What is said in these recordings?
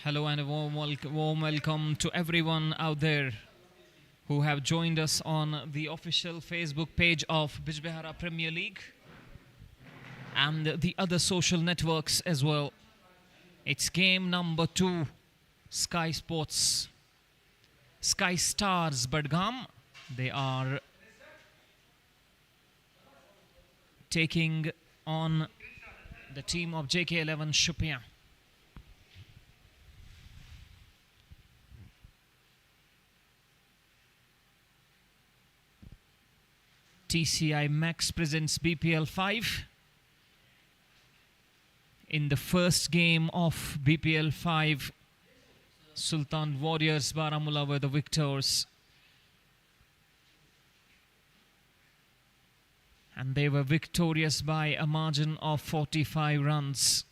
Hello and a warm welcome to everyone out there who have joined us on the official Facebook page of Bijbehara Premier League and the other social networks as well. It's game number 2, Sky Sports, Sky Stars Budgam. They are taking on the team of JK11 Shopian. TCI Max presents BPL 5. In the first game of BPL 5, Sultan Warriors Baramulla were the victors. And they were victorious by a margin of 45 runs.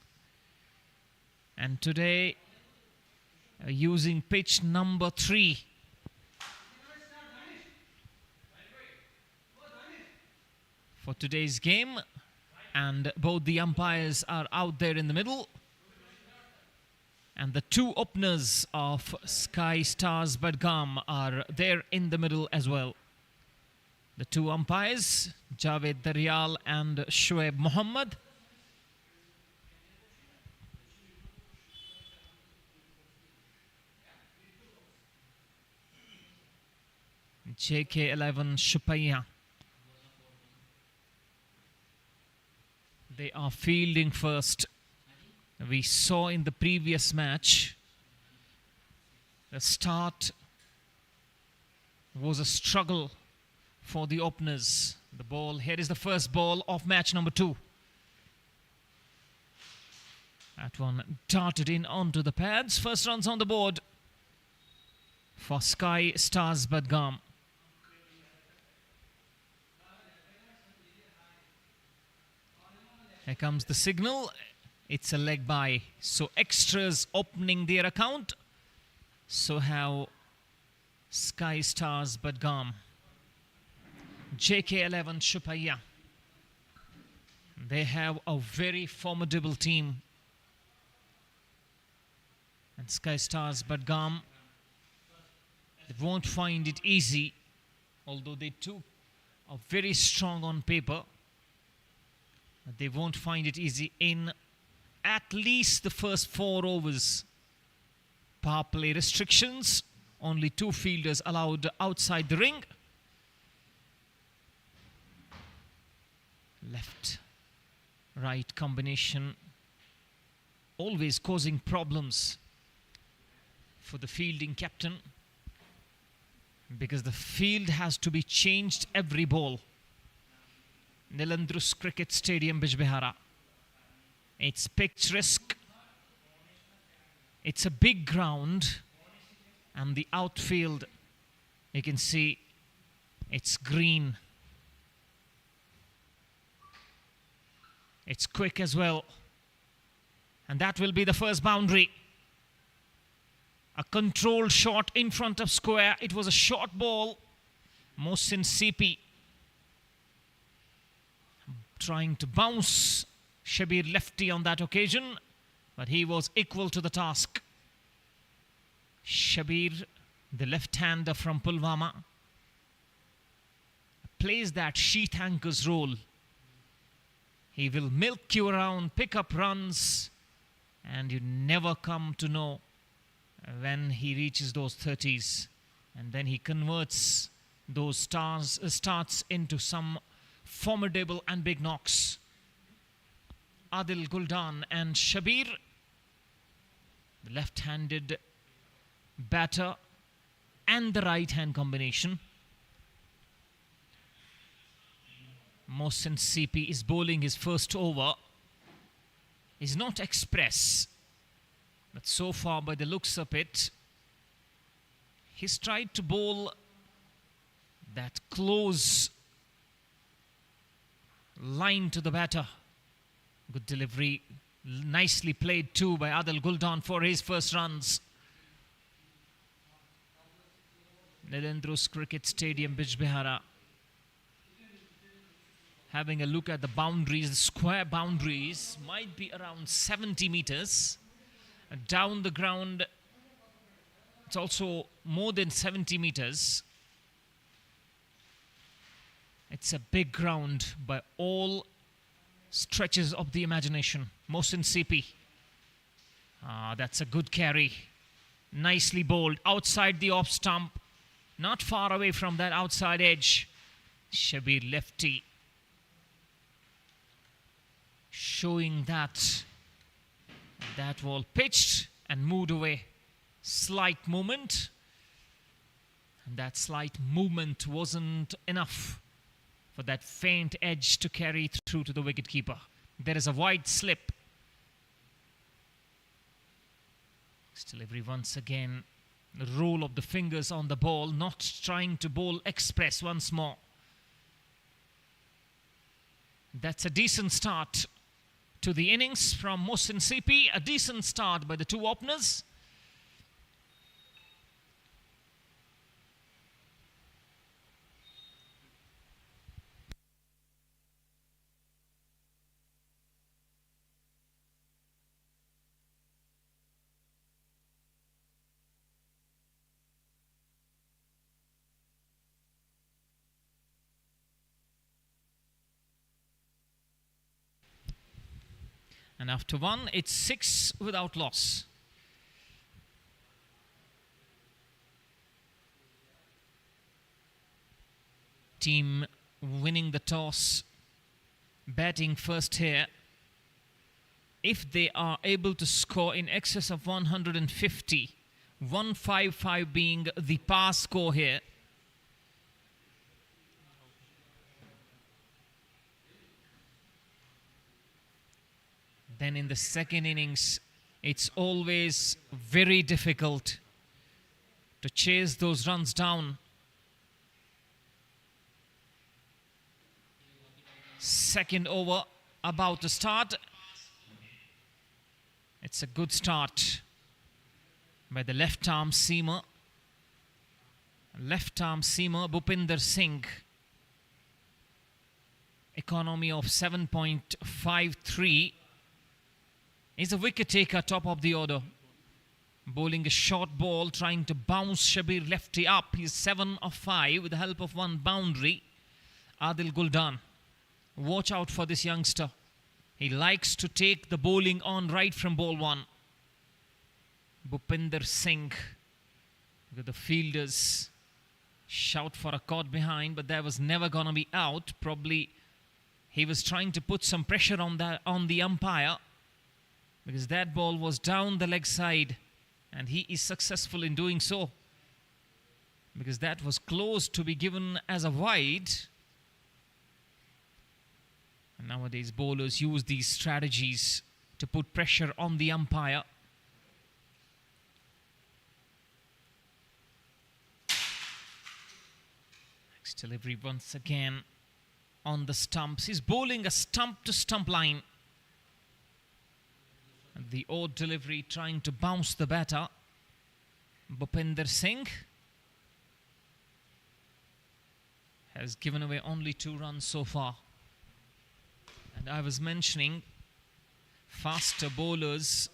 And today, using pitch number 3, for today's game, and both the umpires are out there in the middle, and the 2 openers of Sky Stars Budgam are there in the middle as well. The 2 umpires, Javed Daryal and Shoaib Muhammad. JK11 Shopian. They are fielding first. We saw in the previous match, the start was a struggle for the openers. The ball, here is the first ball of match number 2. That one darted in onto the pads. First runs on the board for Sky Stars Budgam. Here comes the signal. It's a leg by. So extras opening their account. So have Sky Stars Budgam. JK11 Shopian. They have a very formidable team. And Sky Stars Budgam, they won't find it easy, although they too are very strong on paper. They won't find it easy in at least the first 4 overs. Power play restrictions, only 2 fielders allowed outside the ring. Left, right combination, always causing problems for the fielding captain, because the field has to be changed every ball. Nilandrus Cricket Stadium, Bijbehara. It's picturesque. It's a big ground, and the outfield, you can see it's green. It's quick as well. And that will be the first boundary. A controlled shot in front of square. It was a short ball. Mohsin CP trying to bounce Shabir lefty on that occasion, but he was equal to the task. Shabir, the left-hander from Pulwama, plays that sheath anchor's role. He will milk you around, pick up runs, and you never come to know when he reaches those 30s. And then he converts those starts into some formidable and big knocks. Adil Guldan and Shabir, the left-handed batter and the right-hand combination. Mohsin CP is bowling his first over. He's not express, but so far by the looks of it, he's tried to bowl that close line to the batter. Good delivery, nicely played too by Adil Guldan for his first runs. Nilendrus Cricket Stadium, Bijbehara. Having a look at the boundaries, the square boundaries might be around 70 meters. down the ground. It's also more than 70 meters. It's a big ground by all stretches of the imagination. Mohsin CP. That's a good carry. Nicely bowled. Outside the off stump. Not far away from that outside edge. Shabir lefty. Showing that ball pitched and moved away. Slight movement. And that slight movement wasn't enough for that faint edge to carry through to the wicketkeeper. There is a wide slip. Delivery once again. The roll of the fingers on the ball, not trying to bowl express once more. That's a decent start to the innings from Mohsin CP. A decent start by the two openers. And after one, it's 6 without loss. Team winning the toss, batting first here. If they are able to score in excess of 150, 155 being the par score here, then in the second innings, it's always very difficult to chase those runs down. Second over about to start. It's a good start by the left arm seamer. Left arm seamer Bhupinder Singh. Economy of 7.53. He's a wicket taker, top of the order. Bowling a short ball, trying to bounce Shabir lefty up. He's 7 of 5 with the help of one boundary. Adil Guldan. Watch out for this youngster. He likes to take the bowling on right from ball one. Bhupinder Singh. With the fielders shout for a caught behind, but that was never going to be out. Probably he was trying to put some pressure on the umpire, because that ball was down the leg side, and he is successful in doing so, because that was close to be given as a wide. And nowadays bowlers use these strategies to put pressure on the umpire. Next delivery once again on the stumps. He's bowling a stump to stump line. The odd delivery trying to bounce the batter. Bhupinder Singh has given away only 2 runs so far. And I was mentioning faster bowlers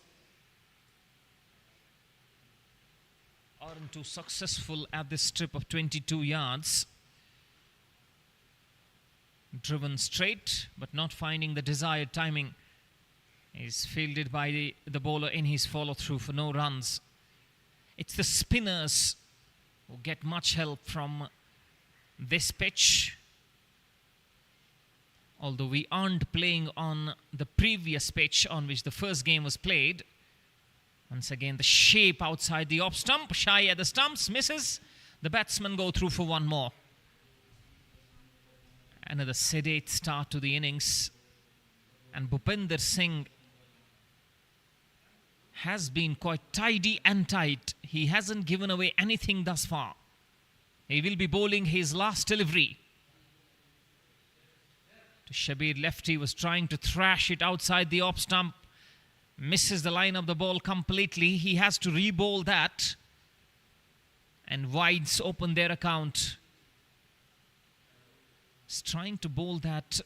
aren't too successful at this strip of 22 yards. Driven straight, but not finding the desired timing. Is fielded by the bowler in his follow-through for no runs. It's the spinners who get much help from this pitch. Although we aren't playing on the previous pitch on which the first game was played. Once again, the shape outside the off stump. Shy at the stumps, misses. The batsmen go through for one more. Another sedate start to the innings. And Bhupinder Singh has been quite tidy and tight. He hasn't given away anything thus far. He will be bowling his last delivery. To Shabir lefty, was trying to thrash it outside the off stump. Misses the line of the ball completely. He has to re-bowl that. And wides open their account. He's trying to bowl that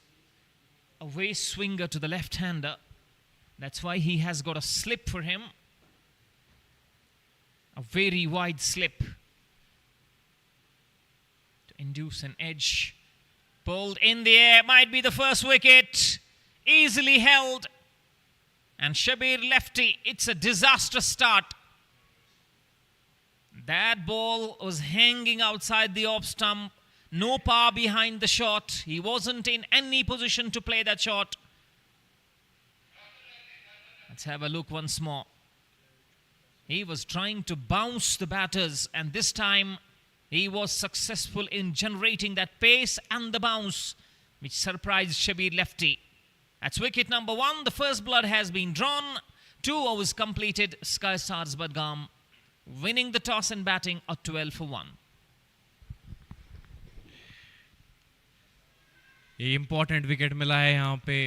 away swinger to the left-hander. That's why he has got a slip for him. A very wide slip to induce an edge. Pulled in the air, might be the first wicket. Easily held. And Shabir lefty, it's a disastrous start. That ball was hanging outside the off stump. No power behind the shot. He wasn't in any position to play that shot. Let's have a look once more. He was trying to bounce the batters, and this time he was successful in generating that pace and the bounce, which surprised Shabir lefty. That's wicket number 1. The first blood has been drawn. 2 overs completed. Sky Stars Budgam winning the toss and batting a 12 for 1. ये important wicket मिला है यहाँ पे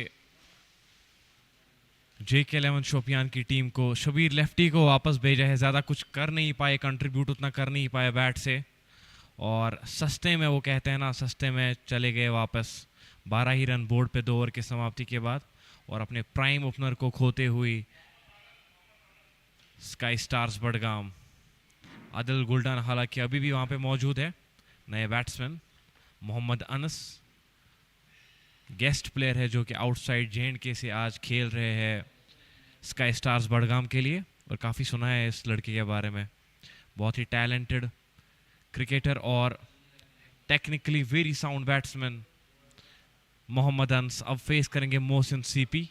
JK11 Shopian की team को. Shabir lefty को वापस भेजा है. ज़्यादा कुछ कर नहीं पाए, कंट्रीब्यूट उतना कर नहीं पाए बैट से, और सस्ते में, वो कहते हैं ना, सस्ते में चले गए वापस. 12 ही रन बोर्ड पे 2 ओवर की समाप्ति के बाद, और अपने प्राइम ओपनर को खोते हुई स्काई स्टार्स बडगाम. आदिल गुल्डन हालांकि अभी भी वहाँ पे मौजूद है. नए batsman Mohammad Anas guest player है, जो कि आउटसाइड JNK से आज खेल रहे हैं स्काई स्टार्स बडगाम के लिए. और काफ़ी सुना है इस लड़के के बारे में. बहुत ही टैलेंटेड क्रिकेटर और technically very sound batsman Mohammad Anas. अब फेस करेंगे मोहसिन CP,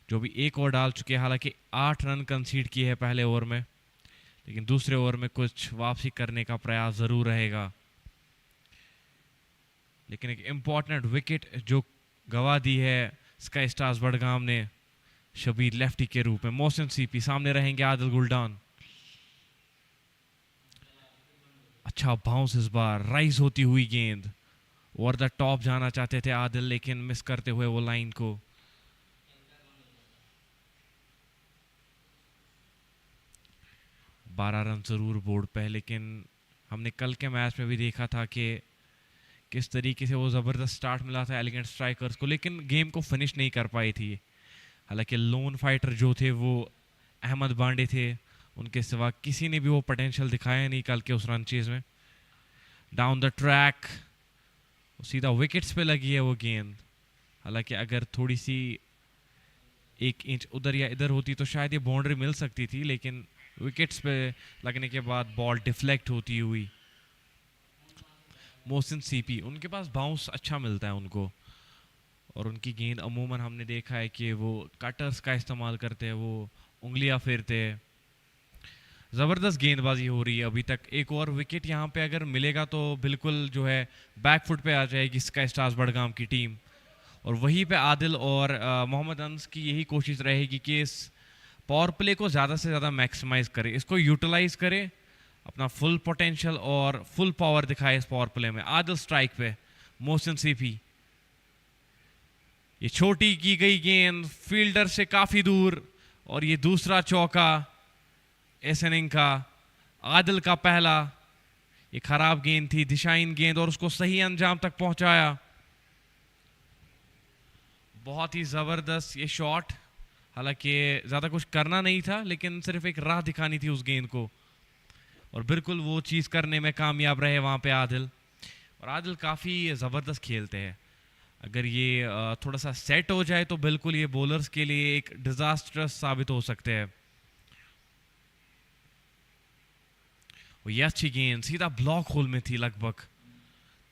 जो भी 1 ओवर डाल चुके हैं. हालांकि 8 रन कंसीड किए हैं पहले ओवर में, लेकिन दूसरे ओवर में कुछ वापसी करने का प्रयास ज़रूर रहेगा. लेकिन एक इम्पॉर्टेंट विकेट जो गवा दी है स्काई स्टार्स बडगाम ने शबीर लेफ्टी के रूप में. मोहसिन CP सामने रहेंगे आदिल गुल्डान. अच्छा बाउंस इस बार, राइज होती हुई गेंद. ओवर द टॉप जाना चाहते थे आदिल, लेकिन मिस करते हुए वो लाइन को. बारह रन जरूर बोर्ड पे, लेकिन हमने कल के मैच में भी देखा था कि किस तरीके से वो ज़बरदस्त स्टार्ट मिला था एलिगेंट स्ट्राइकर्स को, लेकिन गेम को फिनिश नहीं कर पाई थी. हालांकि लोन फाइटर जो थे वो अहमद बांडे थे, उनके सिवा किसी ने भी वो पोटेंशियल दिखाया नहीं कल के उस रन चेज में. डाउन द ट्रैक, सीधा विकेट्स पे लगी है वो गेंद. हालांकि अगर थोड़ी सी 1 इंच उधर या इधर होती तो शायद ये बाउंड्री मिल सकती थी, लेकिन विकेट्स पे लगने के बाद बॉल डिफ्लेक्ट होती हुई. मोहसिन CP, उनके पास बाउंस अच्छा मिलता है उनको, और उनकी गेंद अमूमन हमने देखा है कि वो कटर्स का इस्तेमाल करते हैं, वो उंगलियां फेरते हैं. ज़बरदस्त गेंदबाजी हो रही है अभी तक. एक और विकेट यहाँ पे अगर मिलेगा तो बिल्कुल जो है बैकफुट पे आ जाएगी स्काई स्टार्स बडगाम की टीम. और वहीं पे आदिल और मोहम्मद अनस की यही कोशिश रहेगी कि इस पावर प्ले को ज़्यादा से ज़्यादा मैक्सिमाइज करे, इसको यूटिलाइज करे, अपना फुल पोटेंशियल और फुल पावर दिखाए इस पावर प्ले में. आदिल स्ट्राइक पे, मोहसिन CP, ये छोटी की गई गेंद फील्डर से काफ़ी दूर, और ये दूसरा चौका इस इनिंग का. आदिल का पहला, ये खराब गेंद थी, दिशाहीन गेंद, और उसको सही अंजाम तक पहुंचाया. बहुत ही ज़बरदस्त ये शॉट. हालांकि ज़्यादा कुछ करना नहीं था, लेकिन सिर्फ एक राह दिखानी थी उस गेंद को, और बिल्कुल वो चीज़ करने में कामयाब रहे वहाँ पे आदिल. और आदिल काफ़ी ज़बरदस्त खेलते हैं. अगर ये थोड़ा सा सेट हो जाए तो बिल्कुल ये बॉलर्स के लिए एक डिज़ास्टरस साबित हो सकते हैं. ये अच्छी गेंद सीधा ब्लॉक होल में थी लगभग.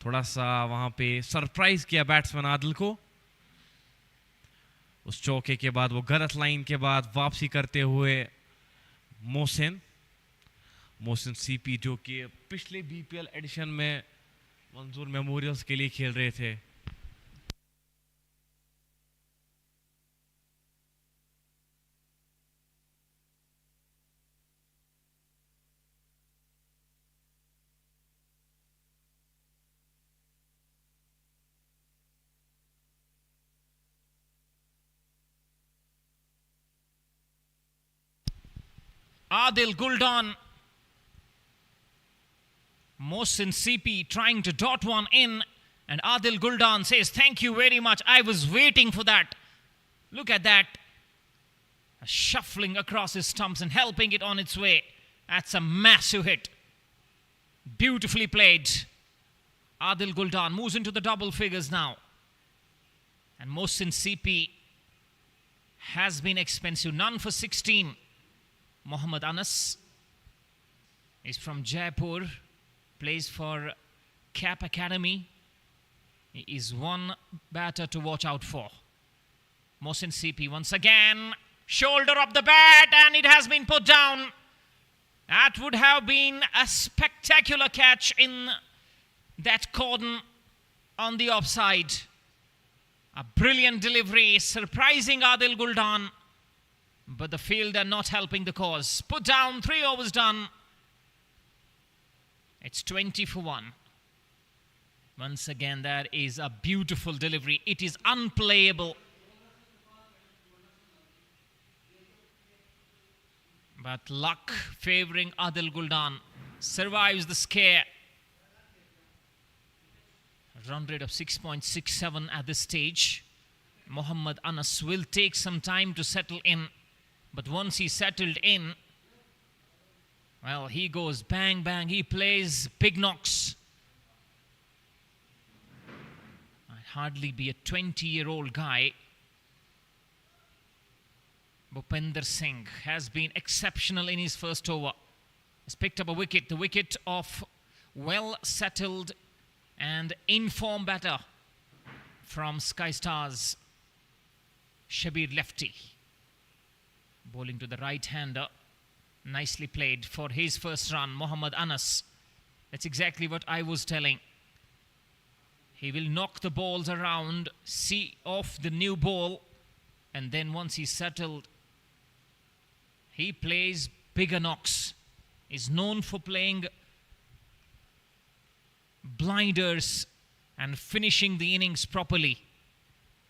थोड़ा सा वहाँ पे सरप्राइज किया बैट्समैन आदिल को. उस चौके के बाद, वो गलत लाइन के बाद वापसी करते हुए मोहसिन CP, जो कि पिछले BPL एडिशन में मंजूर मेमोरियल्स के लिए खेल रहे थे. Adil Guldan. Mohsin CP trying to dot one in, and Adil Guldan says, "Thank you very much. I was waiting for that." Look at that. Shuffling across his stumps and helping it on its way. That's a massive hit. Beautifully played. Adil Guldan moves into the double figures now. And Mohsin CP has been expensive. None for 16. Mohammad Anas is from Jaipur. Plays for Cap Academy. He is one batter to watch out for. Mohsin CP once again. Shoulder up the bat and it has been put down. That would have been a spectacular catch in that cordon on the offside. A brilliant delivery, surprising Adil Guldan. But the fielder not helping the cause. Put down, 3 overs done. It's 20 for 1. Once again, that is a beautiful delivery. It is unplayable. But luck favouring Adil Guldan. Survives the scare. Run rate of 6.67 at this stage. Mohammad Anas will take some time to settle in. But once he's settled in, well, he goes bang, bang. He plays big knocks. Might hardly be a 20-year-old guy. Bhupinder Singh has been exceptional in his first over. Has picked up a wicket. The wicket of well-settled and informed batter from Sky Stars, Shabir Lefty. Bowling to the right-hander. Nicely played for his first run, Mohammad Anas. That's exactly what I was telling. He will knock the balls around, see off the new ball, and then once he's settled, he plays bigger knocks. He's known for playing blinders and finishing the innings properly.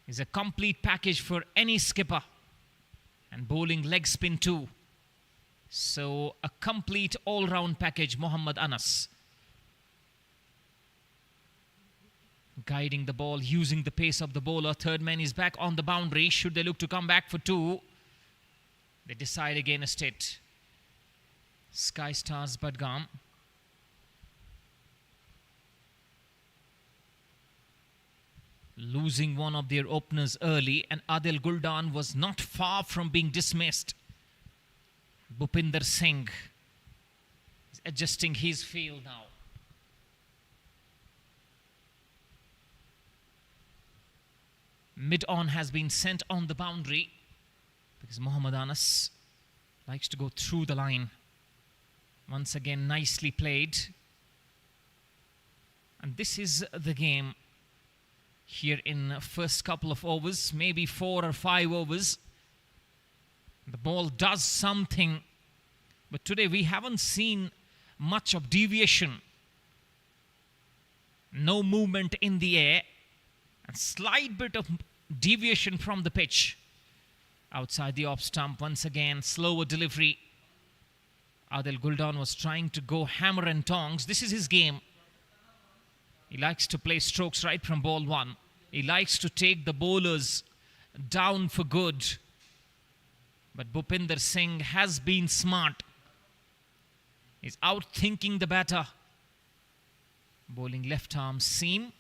He's a complete package for any skipper. And bowling leg spin too. So a complete all-round package, Mohammad Anas. Guiding the ball, using the pace of the bowler. Third man is back on the boundary. Should they look to come back for 2? They decide against it. Sky Stars Budgam. Losing one of their openers early, and Adil Guldan was not far from being dismissed. Bhupinder Singh is adjusting his field now. Mid-on has been sent on the boundary because Mohammad Anas likes to go through the line. Once again, nicely played. And this is the game here in first couple of overs, maybe 4 or 5 overs. The ball does something, but today we haven't seen much of deviation. No movement in the air. A slight bit of deviation from the pitch. Outside the off stump, once again, slower delivery. Adil Guldan was trying to go hammer and tongs. This is his game. He likes to play strokes right from ball 1. He likes to take the bowlers down for good. But Bhupinder Singh has been smart. He's outthinking the batter. Bowling left arm seam.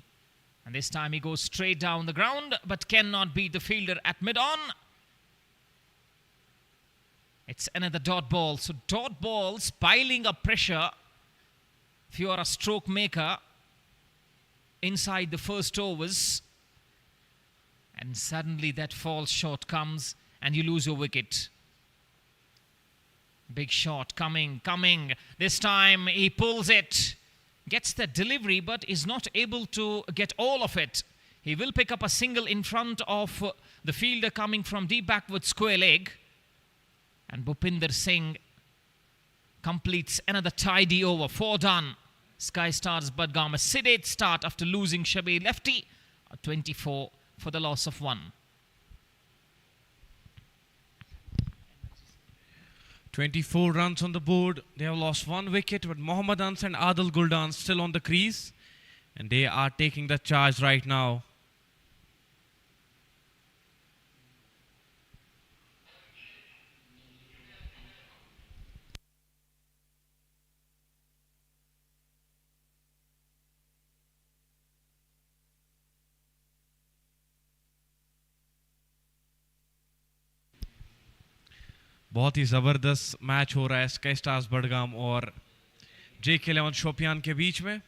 And this time he goes straight down the ground, but cannot beat the fielder at mid-on. It's another dot ball. So dot balls piling up pressure. If you are a stroke maker inside the first overs, and suddenly that false shot comes and you lose your wicket. Big shot coming. This time he pulls it. Gets the delivery but is not able to get all of it. He will pick up a single in front of the fielder coming from deep backward square leg. And Bhupinder Singh completes another tidy over. 4 done. Sky Stars Budgam a sedate start after losing Shabir Lefty. 24 for the loss of 1. 24 runs on the board. They have lost 1 wicket, but Mohammad Anas and Adil Guldan still on the crease. And they are taking the charge right now. बहुत ही ज़बरदस्त match हो रहा है sky Stars Budgam और JK11 Shopian के बीच में।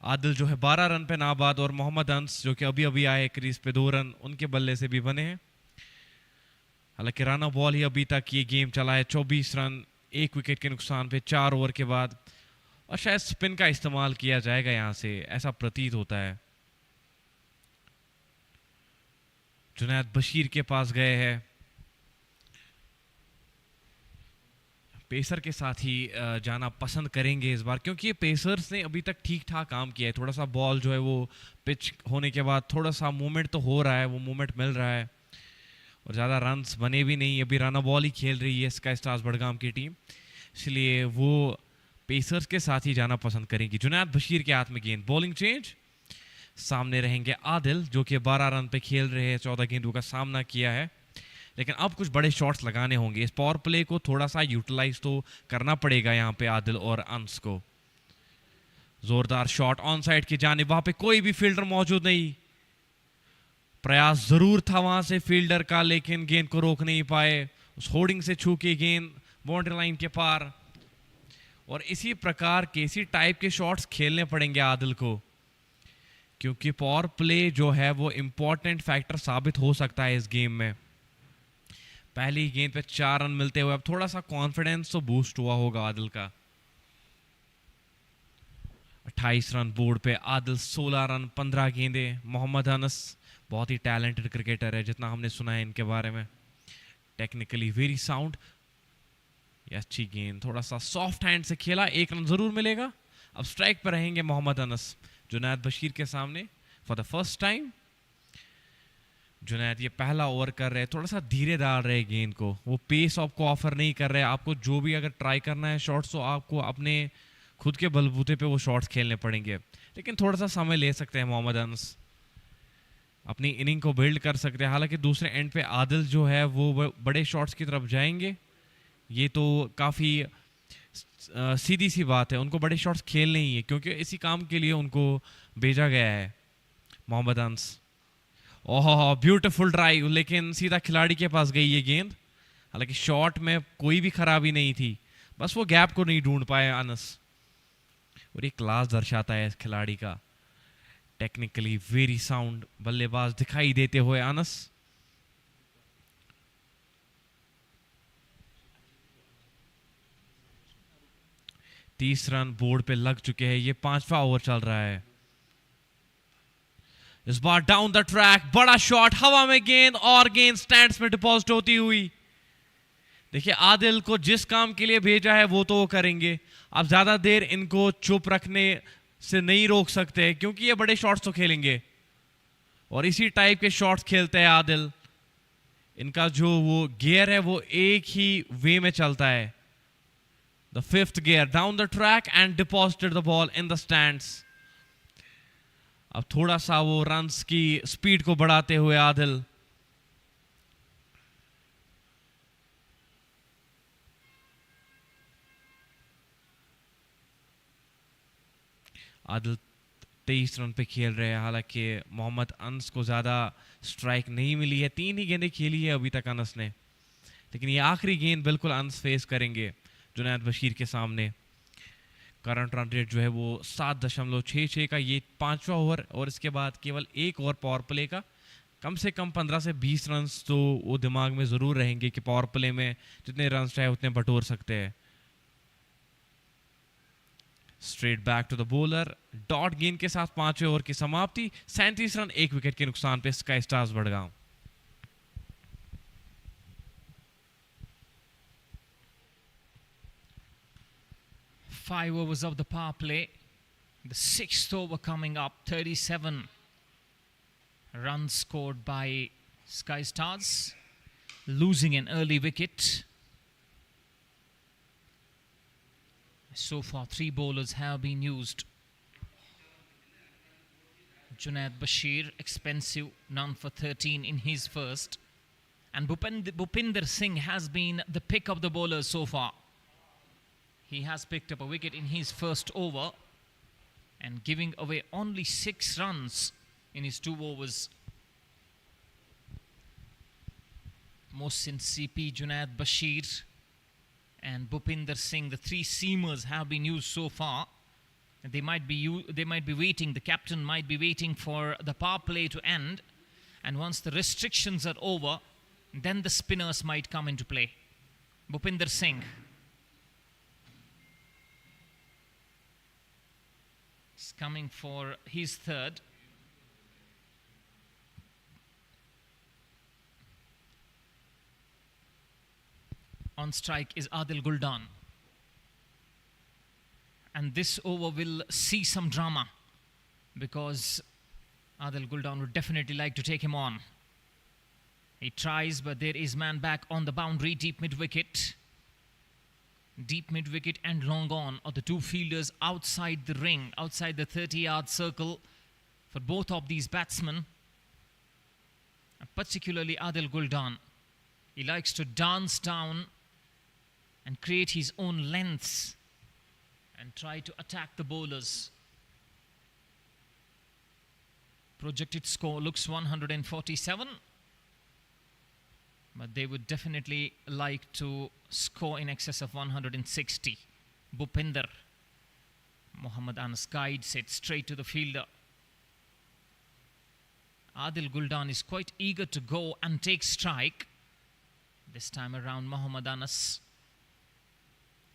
आदिल जो है 12 रन पे नाबाद और मोहम्मद अंस जो कि अभी अभी आए क्रीज पे 2 रन उनके बल्ले से भी बने हैं। हालांकि राना बॉल ही अभी तक ये गेम चला है, 24 रन 1 विकेट के नुकसान पे 4 ओवर के बाद, और शायद स्पिन का इस्तेमाल किया जाएगा यहां से, ऐसा प्रतीत होता है। जुनैद बशीर के पास गए हैं, पेसर के साथ ही जाना पसंद करेंगे इस बार, क्योंकि ये पेसर्स ने अभी तक ठीक ठाक काम किया है। थोड़ा सा बॉल जो है वो पिच होने के बाद थोड़ा सा मूवमेंट तो हो रहा है, वो मूवमेंट मिल रहा है और ज़्यादा रन्स बने भी नहीं। अभी राना बॉल ही खेल रही है स्काई स्टार्स बडगाम की टीम, इसलिए वो पेसर्स के साथ ही जाना पसंद करेंगी। जुनैद बशीर के हाथ में गेंद, बॉलिंग चेंज, सामने रहेंगे आदिल जो कि 12 रन पे खेल रहे हैं, 14 गेंदों का सामना किया है, लेकिन अब कुछ बड़े शॉट्स लगाने होंगे। इस पावर प्ले को थोड़ा सा यूटिलाइज तो करना पड़ेगा यहाँ पे आदिल और अंस को। जोरदार शॉट ऑन साइड की जानिब, वहां पे कोई भी फील्डर मौजूद नहीं, प्रयास जरूर था वहां से फील्डर का, लेकिन गेंद को रोक नहीं पाए। उस होर्डिंग से छू के गेंद बाउंड्री लाइन के पार, और इसी प्रकार के इसी टाइप के शॉट्स खेलने पड़ेंगे आदिल को, क्योंकि पावर प्ले जो है वो इंपॉर्टेंट फैक्टर साबित हो सकता है इस गेम में। पहली गेंद पे 4 रन मिलते हुए अब थोड़ा सा कॉन्फिडेंस तो बूस्ट हुआ होगा आदिल का। 28 रन बोर्ड पे, आदिल 16 रन 15 गेंदे। मोहम्मद अनस बहुत ही टैलेंटेड क्रिकेटर है, जितना हमने सुना है इनके बारे में, टेक्निकली वेरी साउंड। ये अच्छी गेंद, थोड़ा सा सॉफ्ट हैंड से खेला, 1 रन जरूर मिलेगा। अब स्ट्राइक पर रहेंगे मोहम्मद अनस जुनैद बशीर के सामने for the first time. Junaid ये पहला ओवर कर रहे हैं, थोड़ा सा धीरे डाल रहे हैं गेंद को, वो पेस आपको ऑफर नहीं कर रहे हैं। आपको जो भी अगर ट्राई करना है शॉट्स, तो आपको अपने खुद के बलबूते पे वो शॉट्स खेलने पड़ेंगे, लेकिन थोड़ा सा समय ले सकते हैं मोहम्मद अनस, अपनी इनिंग को बिल्ड कर सकते हैं। हालांकि दूसरे एंड पे आदिल जो है वो बड़े शॉट्स की तरफ जाएंगे, ये तो काफ़ी सीधी सी बात है, उनको बड़े शॉट्स खेलने ही है, क्योंकि इसी काम के लिए उनको भेजा गया है मोहम्मद अंस। ओह ब्यूटीफुल ड्राइव, लेकिन सीधा खिलाड़ी के पास गई ये गेंद। हालांकि शॉट में कोई भी खराबी नहीं थी, बस वो गैप को नहीं ढूंढ पाए अनस, और ये क्लास दर्शाता है इस खिलाड़ी का, टेक्निकली वेरी साउंड बल्लेबाज दिखाई देते हुए अनस। तीस रन बोर्ड पे लग चुके हैं, ये 5वां ओवर चल रहा है। इस बार डाउन द ट्रैक, बड़ा शॉट, हवा में गेंद, और गेंद स्टैंड्स में डिपॉजिट होती हुई। देखिए आदिल को जिस काम के लिए भेजा है वो तो वो करेंगे, आप ज्यादा देर इनको चुप रखने से नहीं रोक सकते, क्योंकि ये बड़े शॉट्स तो खेलेंगे और इसी टाइप के शॉट्स खेलते हैं आदिल। इनका जो वो गियर है वो एक ही वे में चलता है, the 5th gear, down the track and deposited the ball in the stands. अब थोड़ा सा वो रन्स की स्पीड को बढ़ाते हुए आदिल, आदिल 23 रन पे खेल रहे हैं। हालांकि मोहम्मद अंस को ज्यादा स्ट्राइक नहीं मिली है, 3 ही गेंदें खेली है अभी तक अनस ने, लेकिन ये आखिरी गेंद बिल्कुल अंस फेस करेंगे जुनैद बशीर के सामने। करंट रन रेट जो है वो 7.66 का, ये 5वां ओवर, और इसके बाद केवल 1 ओवर पावर प्ले का। कम से कम 15 से 20 रन तो वो दिमाग में जरूर रहेंगे कि पावर प्ले में जितने रन चाहे उतने बटोर सकते हैं। Straight back to the bowler, dot गेंद के साथ 5वें ओवर की समाप्ति, 37 रन 1 विकेट के नुकसान पे sky Stars Budgam. Five overs of the power play. The 6th over coming up. 37 runs scored by Sky Stars, losing an early wicket. So far, 3 bowlers have been used. Junaid Bashir, expensive, none for 13 in his first. And Bhupinder Singh has been the pick of the bowlers so far. He has picked up a wicket in his first over and giving away only 6 runs in his 2 overs. Mohsin CP, Junaid Bashir and Bhupinder Singh, the three seamers have been used so far. They might be waiting, the captain might be waiting for the power play to end, and once the restrictions are over, then the spinners might come into play. Bhupinder Singh is coming for his third. On strike is Adil Guldan. And this over will see some drama because Adil Guldan would definitely like to take him on. He tries, but there is man back on the boundary, deep mid-wicket. Deep mid-wicket and long on are the two fielders outside the ring, outside the 30-yard circle for both of these batsmen. And particularly Adil Guldan. He likes to dance down and create his own lengths and try to attack the bowlers. Projected score looks 147. But they would definitely like to score in excess of 160. Bhupinder. Mohammad Anas guides it straight to the fielder. Adil Guldan is quite eager to go and take strike. This time around, Mohammad Anas.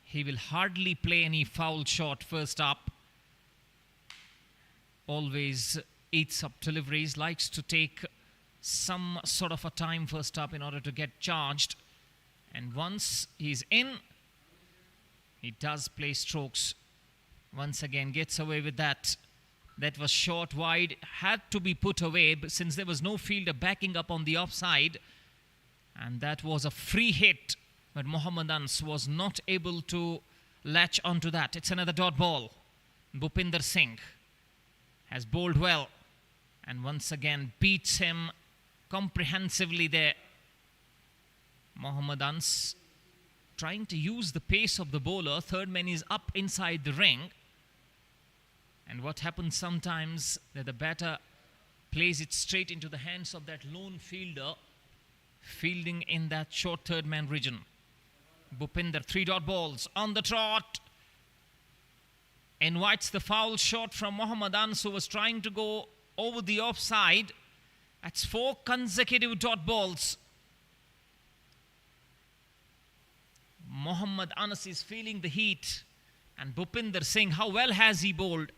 He will hardly play any foul shot first up. Always eats up deliveries, likes to take some sort of a time first up in order to get charged. And once he's in, he does play strokes. Once again, gets away with that. That was short wide, had to be put away since there was no fielder backing up on the offside. And that was a free hit. But Mohammad Anas was not able to latch onto that. It's another dot ball. Bhupinder Singh has bowled well and once again beats him comprehensively there. Mohammad Anas trying to use the pace of the bowler. Third man is up inside the ring. And what happens sometimes that the batter plays it straight into the hands of that lone fielder fielding in that short third man region. Bhupinder, 3 dot balls on the trot. Invites the foul shot from Mohammad Anas, who was trying to go over the offside. That's 4 consecutive dot balls. Mohammad Anas is feeling the heat. And Bhupinder Singh, how well has he bowled?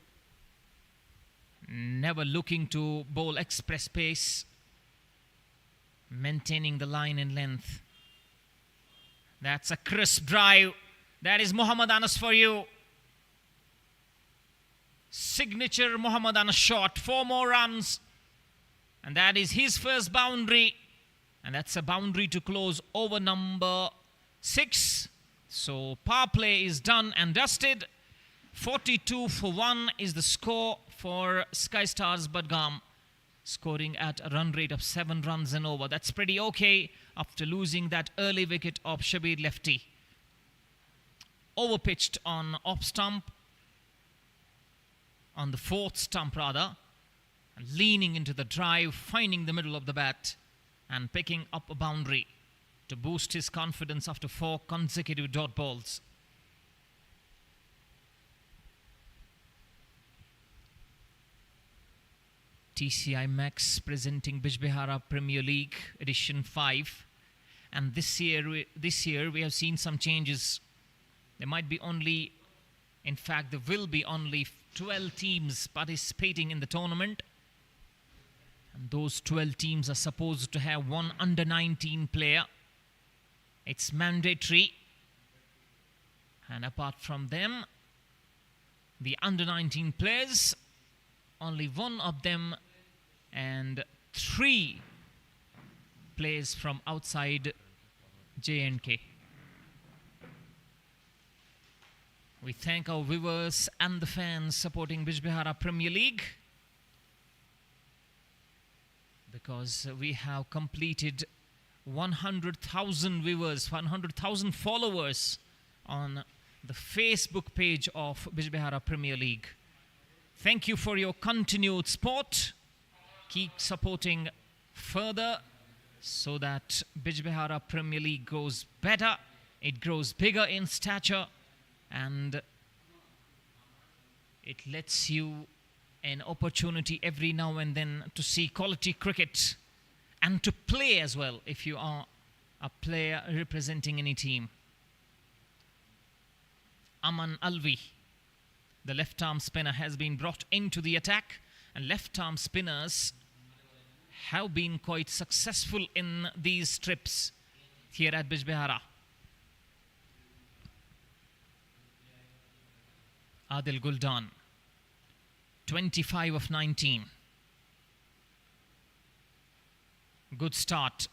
Never looking to bowl express pace. Maintaining the line and length. That's a crisp drive. That is Mohammad Anas for you. Signature Mohammad Anas shot. 4 more runs. And that is his first boundary. And that's a boundary to close over number 6. So power play is done and dusted. 42 for 1 is the score for Sky Stars Budgam. Scoring at a run rate of 7 runs and over. That's pretty okay after losing that early wicket of Shabir Lefty. Overpitched on off stump. On the 4th stump rather. And leaning into the drive, finding the middle of the bat and picking up a boundary to boost his confidence after 4 consecutive dot balls. TCI Max presenting Bijbehara Premier League Edition 5. And this year we have seen some changes. There might be only, in fact, there will be only 12 teams participating in the tournament. And those 12 teams are supposed to have 1 under-19 player. It's mandatory. And apart from them, the under-19 players, only 1 of them and 3 players from outside J&K. We thank our viewers and the fans supporting Bijbehara Premier League, because we have completed 100,000 viewers, 100,000 followers on the Facebook page of Bijbehara Premier League. Thank you for your continued support. Keep supporting further. so that Bijbehara Premier League goes better, it grows bigger in stature, and it lets you an opportunity every now and then to see quality cricket and to play as well if you are a player representing any team. Aman Alvi, the left-arm spinner, has been brought into the attack, and left-arm spinners have been quite successful in these trips here at Bijbehara. Adil Guldan, 25 of 19. Good start.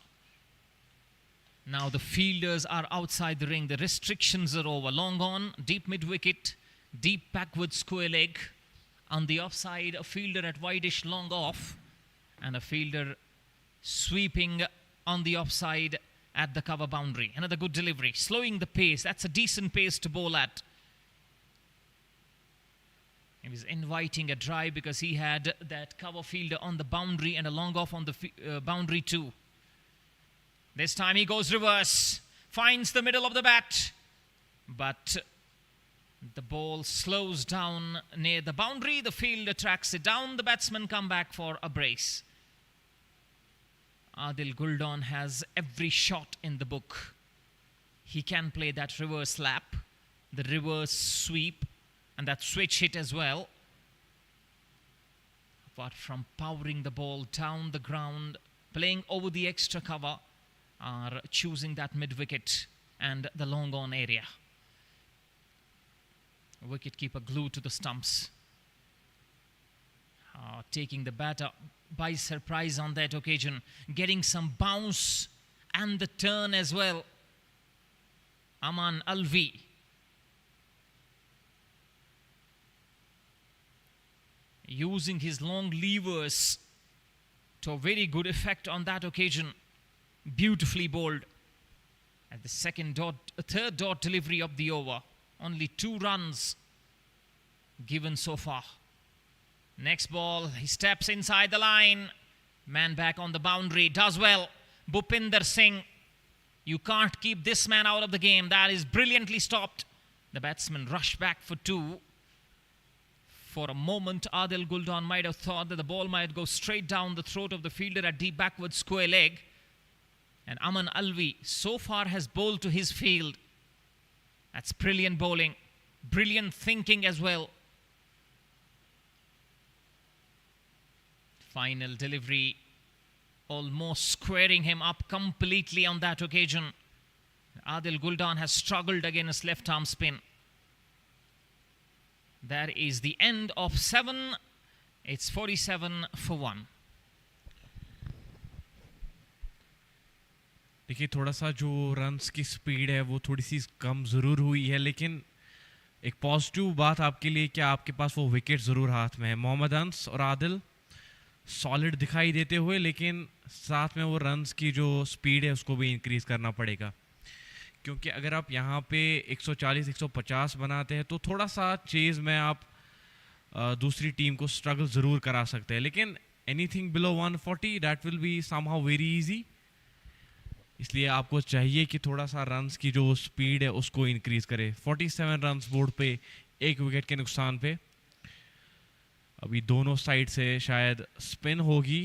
Now the fielders are outside the ring. The restrictions are over. Long on, deep mid-wicket, deep backward square leg. On the offside, a fielder at wideish long off, and a fielder sweeping on the offside at the cover boundary. Another good delivery, slowing the pace. That's a decent pace to bowl at. He was inviting a drive because he had that cover fielder on the boundary and a long off on the boundary too. This time he goes reverse, finds the middle of the bat, but the ball slows down near the boundary. The fielder tracks it down. The batsmen come back for a brace. Adil Guldan has every shot in the book. He can play that reverse lap, the reverse sweep, and that switch hit as well. Apart from powering the ball down the ground, playing over the extra cover, are choosing that mid-wicket and the long on area. Wicket-keeper glued to the stumps. Taking the batter by surprise on that occasion. Getting some bounce and the turn as well. Aman Alvi. Using his long levers to a very good effect on that occasion. Beautifully bowled. At the third dot delivery of the over. Only 2 runs given so far. Next ball, he steps inside the line. Man back on the boundary, does well. Bhupinder Singh, you can't keep this man out of the game. That is brilliantly stopped. The batsman rushed back for 2. For a moment, Adil Guldan might have thought that the ball might go straight down the throat of the fielder at deep backward square leg. And Aman Alvi so far has bowled to his field. That's brilliant bowling. Brilliant thinking as well. Final delivery, almost squaring him up completely on that occasion. Adil Guldan has struggled against left-arm spin. That is the end of 7. It's 47 for 1. देखिए थोड़ा सा जो runs की speed है वो थोड़ी सी कम ज़रूर हुई है, लेकिन एक पॉजिटिव बात आपके लिए कि आपके पास वो विकेट ज़रूर हाथ में है. मोहम्मद अनस और आदिल सॉलिड दिखाई देते हुए, लेकिन साथ में वो रन्स की जो स्पीड है उसको भी इंक्रीज़ करना पड़ेगा, क्योंकि अगर आप यहाँ पे 140-150 बनाते हैं तो थोड़ा सा चेज़ में आप दूसरी टीम को स्ट्रगल ज़रूर करा सकते हैं, लेकिन anything below 140 that will be somehow very easy. इसलिए आपको चाहिए कि थोड़ा सा रन्स की जो स्पीड है उसको इंक्रीज़ करे. 47 रन्स बोर्ड पे 1 विकेट के नुकसान पे. अभी दोनों साइड से शायद स्पिन होगी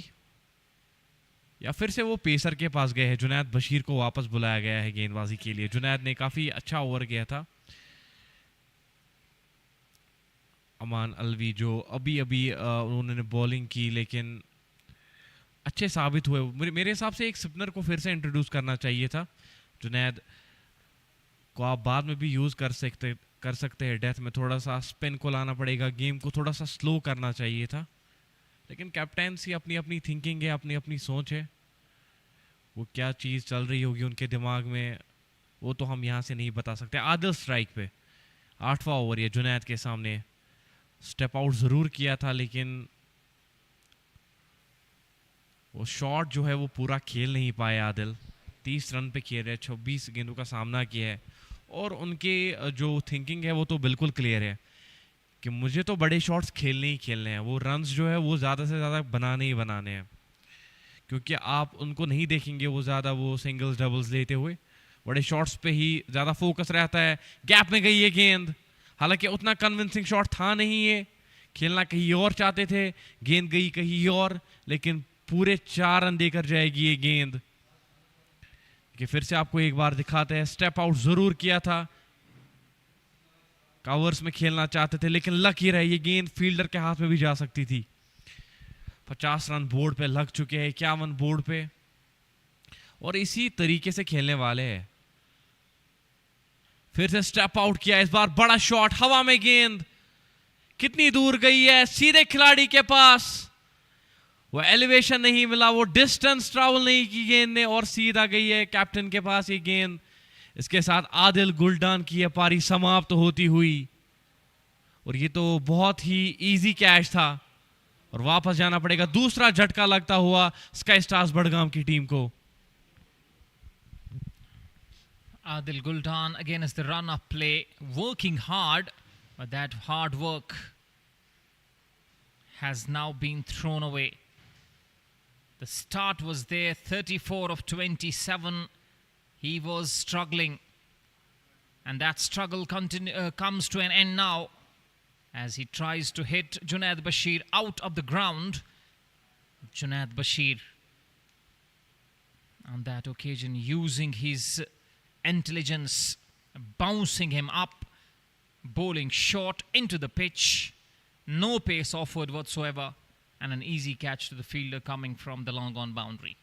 या फिर से वो पेसर के पास गए हैं. जुनैद बशीर को वापस बुलाया गया है गेंदबाजी के लिए. जुनैद ने काफ़ी अच्छा ओवर किया था. अमान अलवी जो अभी उन्होंने बॉलिंग की, लेकिन अच्छे साबित हुए. मेरे हिसाब से एक स्पिनर को फिर से इंट्रोड्यूस करना चाहिए था. जुनैद को आप बाद में भी यूज़ कर सकते हैं. डेथ में थोड़ा सा स्पिन को लाना पड़ेगा, गेम को थोड़ा सा स्लो करना चाहिए था, लेकिन कैप्टेंसी अपनी अपनी थिंकिंग है, अपनी अपनी सोच है. वो क्या चीज़ चल रही होगी उनके दिमाग में वो तो हम यहाँ से नहीं बता सकते. आदिल स्ट्राइक पे 8वां ओवर ये जुनैद के सामने स्टेप आउट ज़रूर किया था, लेकिन वो शॉट जो है वो पूरा खेल नहीं पाए. आदिल 30 रन पे खेल रहे, 26 गेंदों का सामना किया है, और उनके जो थिंकिंग है वो तो बिल्कुल क्लियर है कि मुझे तो बड़े शॉट्स खेलने ही खेलने हैं. वो रन्स जो है वो ज़्यादा से ज़्यादा बनाने ही बनाने हैं, क्योंकि आप उनको नहीं देखेंगे वो ज़्यादा वो सिंगल्स डबल्स लेते हुए, बड़े शॉट्स पे ही ज़्यादा फोकस रहता है. गैप में गई ये गेंद, हालांकि उतना कन्विंसिंग शॉट था नहीं ये, खेलना कहीं और चाहते थे, गेंद गई कहीं और, लेकिन पूरे 4 रन देकर जाएगी ये गेंद. कि फिर से आपको एक बार दिखाते हैं, स्टेप आउट जरूर किया था, कवर्स में खेलना चाहते थे, लेकिन लक ही रहे ये गेंद फील्डर के हाथ में भी जा सकती थी. 50 रन बोर्ड पे लग चुके हैं, 51 बोर्ड पे, और इसी तरीके से खेलने वाले हैं. फिर से स्टेप आउट किया, इस बार बड़ा शॉट, हवा में गेंद कितनी दूर गई है, सीधे खिलाड़ी के पास. वो एलिवेशन नहीं मिला, वो डिस्टेंस ट्रैवल नहीं की गेंद ने, और सीधा गई है कैप्टन के पास ये गेंद. इसके साथ आदिल गुल्डान की ये पारी समाप्त होती हुई, और ये तो बहुत ही इजी कैच था, और वापस जाना पड़ेगा. दूसरा झटका लगता हुआ स्काई स्टार्स बड़गाम की टीम को. Adil Guldan again is the run-up play, working hard, but that hard work has now been thrown away. The start was there, 34 of 27. He was struggling, and that struggle comes to an end now as he tries to hit Junaid Bashir out of the ground. Junaid Bashir on that occasion using his intelligence, bouncing him up, bowling short into the pitch, no pace offered whatsoever, and an easy catch to the fielder coming from the long on boundary.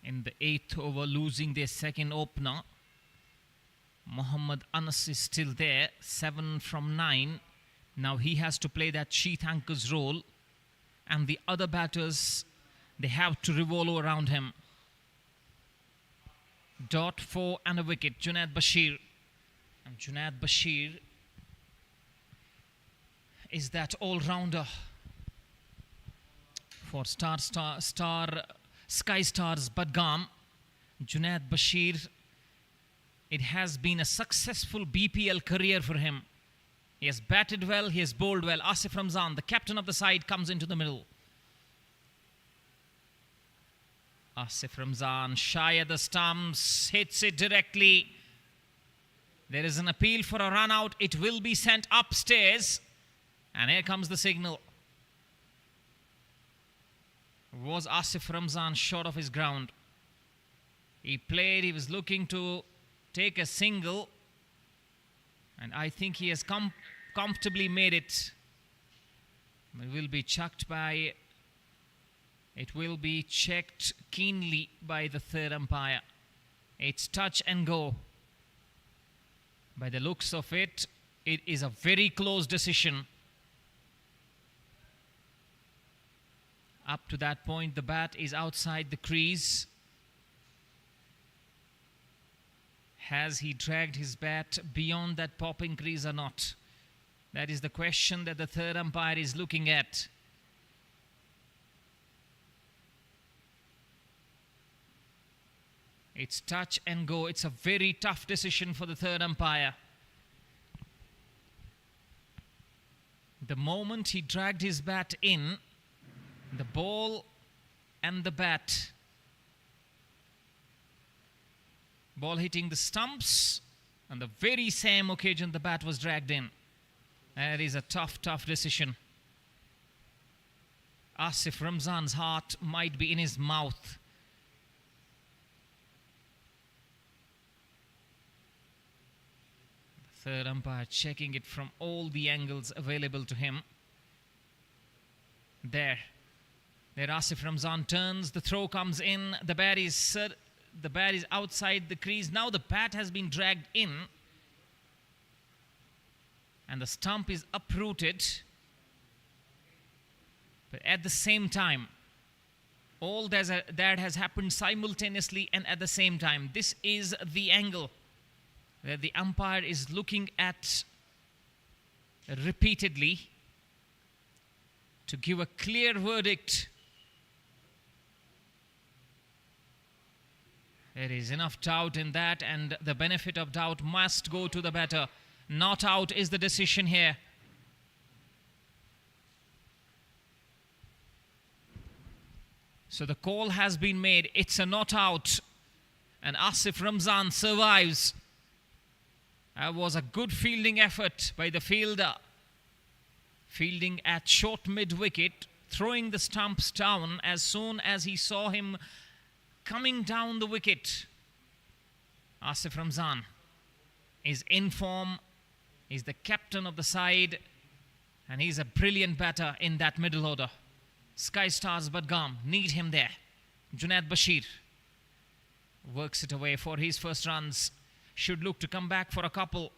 In the 8th over, losing their second opener, Mohammad Anas is still there, 7 from 9. Now he has to play that sheath anchor's role, and the other batters, they have to revolve around him. Dot 4 and a wicket, Junaid Bashir. And Junaid Bashir is that all-rounder for Sky Stars Budgam. Junaid Bashir, it has been a successful BPL career for him. He has batted well, he has bowled well. Asif Ramzan, the captain of the side, comes into the middle. Asif Ramzan, shy at the stumps, hits it directly. There is an appeal for a run out. It will be sent upstairs. And here comes the signal. Was Asif Ramzan short of his ground? He played, he was looking to take a single. And I think he has comfortably made it. It will be chucked by... It will be checked keenly by the third umpire. It's touch and go. By the looks of it, it is a very close decision. Up to that point, the bat is outside the crease. Has he dragged his bat beyond that popping crease or not? That is the question that the third umpire is looking at. It's touch and go. It's a very tough decision for the third umpire. The moment he dragged his bat in, the ball and the bat, ball hitting the stumps, on the very same occasion the bat was dragged in. That is a tough decision. Asif Ramzan's heart might be in his mouth. Third umpire checking it from all the angles available to him. There Asif Ramzan turns, the throw comes in, the bat is outside the crease. Now the bat has been dragged in and the stump is uprooted. But at the same time, all that has happened simultaneously and at the same time. This is the angle where the umpire is looking at repeatedly to give a clear verdict. There is enough doubt in that, and the benefit of doubt must go to the batter. Not out is the decision here. So the call has been made. It's a not out. And Asif Ramzan survives. That was a good fielding effort by the fielder. Fielding at short mid-wicket, throwing the stumps down as soon as he saw him coming down the wicket. Asif Ramzan is in form. He's the captain of the side. And he's a brilliant batter in that middle order. Sky Stars Budgam need him there. Junaid Bashir works it away for his first runs. Should look to come back for a couple.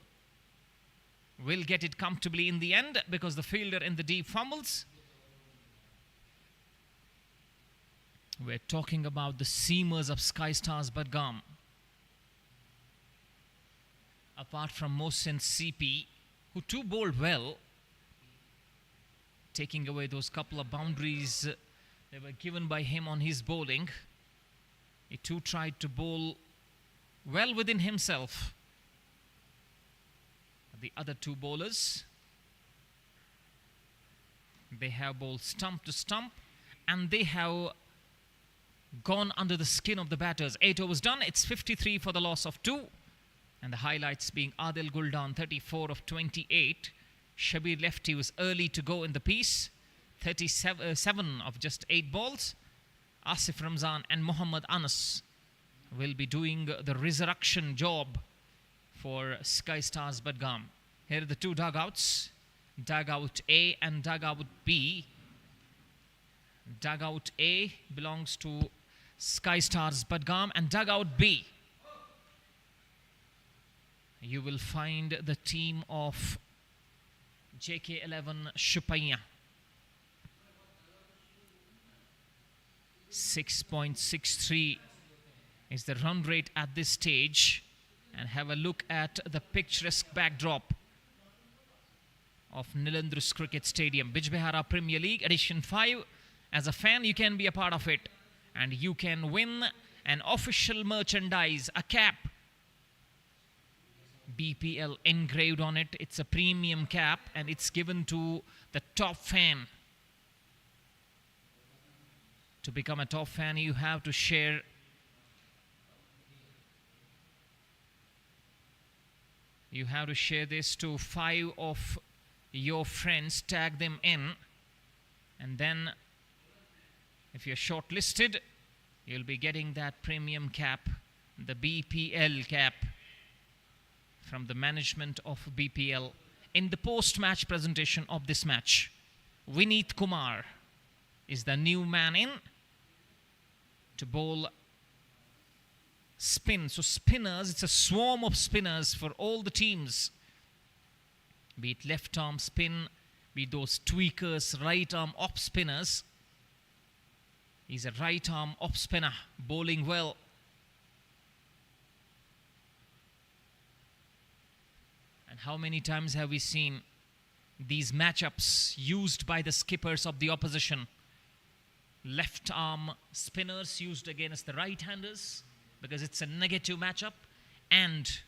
Will get it comfortably in the end because the fielder in the deep fumbles. We're talking about the seamers of Sky Stars Budgam. Apart from Mohsin CP, who too bowled well, taking away those couple of boundaries that were given by him on his bowling. He too tried to bowl well within himself. The other two bowlers, they have bowled stump to stump and they have gone under the skin of the batters. 8 overs done. It's 53 for the loss of 2. And the highlights being Adil Guldan, 34 of 28. Shabir Lefty was early to go in the piece. 37 of just 8 balls. Asif Ramzan and Muhammad Anas will be doing the resurrection job for Sky Stars Budgam. Here are the two dugouts. Dugout A and Dugout B. Dugout A belongs to Sky Stars Budgam and Dugout B, you will find the team of JK11 Shopian. 6.63 is the run rate at this stage. And have a look at the picturesque backdrop of Nilendrus Cricket Stadium. Bijbehara Premier League Edition 5. As a fan, you can be a part of it. And you can win an official merchandise, a cap. BPL engraved on it. It's a premium cap and it's given to the top fan. To become a top fan, you have to share this to 5 of your friends, tag them in, and then if you're shortlisted, you'll be getting that premium cap, the BPL cap, from the management of BPL. In the post-match presentation of this match, Vineet Kumar is the new man in to bowl spin. So spinners, it's a swarm of spinners for all the teams. Be it left arm spin, be those tweakers, right arm off spinners. He's a right arm off spinner, bowling well. And how many times have we seen these matchups used by the skippers of the opposition? Left arm spinners used against the right-handers, because it's a negative matchup, and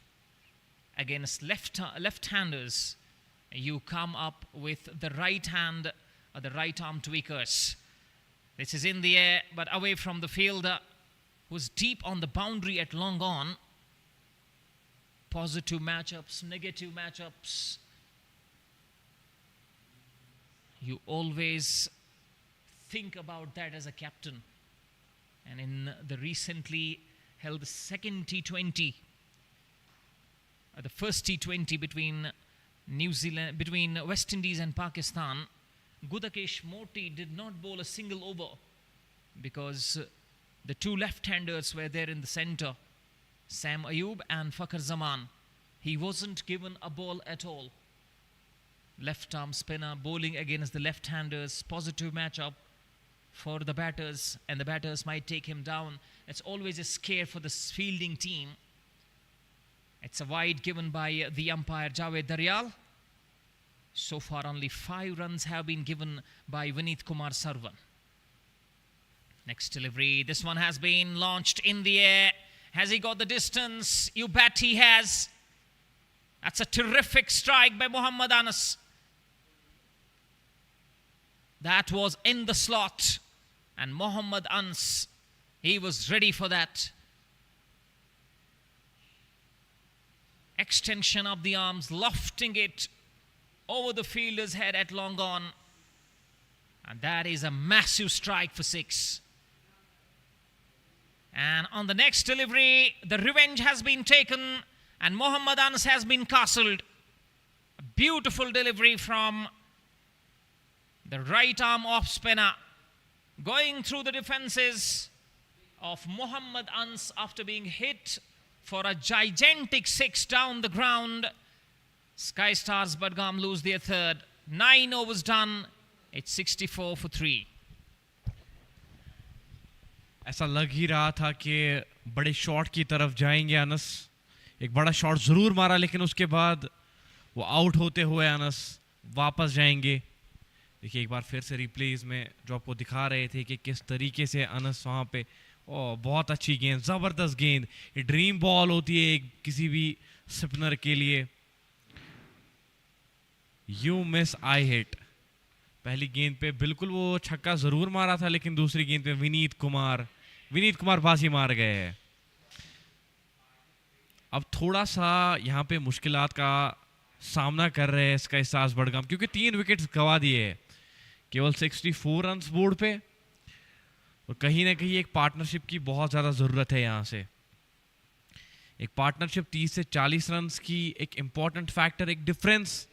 against left-handers, you come up with the right hand or the right arm tweakers. This is in the air, but away from the fielder, who's deep on the boundary at long on. Positive matchups, negative matchups. You always think about that as a captain. And in the recently held second T20, the first T20 between West Indies and Pakistan, Gudakesh Moti did not bowl a single over because the two left-handers were there in the center, Sam Ayub and Fakhar Zaman. He wasn't given a ball at all. Left-arm spinner bowling against the left-handers, positive matchup for the batters, and the batters might take him down. It's always a scare for the fielding team. It's a wide given by the umpire Javed Daryal. So far only 5 runs have been given by Vineet Kumar Sarwan. Next delivery, this one has been launched in the air. Has he got the distance? You bet he has. That's a terrific strike by Muhammad Anas. That was in the slot. And Mohammad Ans, he was ready for that. Extension of the arms, lofting it over the fielder's head at long on. And that is a massive strike for 6. And on the next delivery, the revenge has been taken and Mohammad Ans has been castled. A beautiful delivery from the right arm off spinner, going through the defenses of Mohammad Ans after being hit for a gigantic 6 down the ground. Sky Stars Budgam lose their third. 9 overs done. It's 64 for 3. ऐसा लग ही रहा था कि बड़े shot की तरफ जाएंगे अनस. एक बड़ा शॉट ज़रूर मारा लेकिन उसके बाद वो आउट होते हुए अनस वापस जाएंगे. देखिए एक बार फिर से रिप्लेस में जो आपको दिखा रहे थे कि किस तरीके से अनस वहाँ पे बहुत अच्छी गेंद, ज़बरदस्त गेंद. ये ड्रीम बॉल होती है एक किसी भी स्पिनर के लिए. You miss I hit. पहली गेंद पे बिल्कुल वो छक्का ज़रूर मारा था लेकिन दूसरी गेंद पे विनीत कुमार बाजी मार गए हैं. अब थोड़ा सा यहाँ पे मुश्किलात का सामना कर रहे हैं स्काई स्टार्स बडगाम क्योंकि 3 विकेट्स गवा दिए हैं. केवल 64 रन्स बोर्ड पे और कहीं ना कहीं एक पार्टनरशिप की बहुत ज़्यादा ज़रूरत है. यहाँ से एक पार्टनरशिप 30 से 40 रन्स की एक इम्पॉर्टेंट फैक्टर, एक डिफरेंस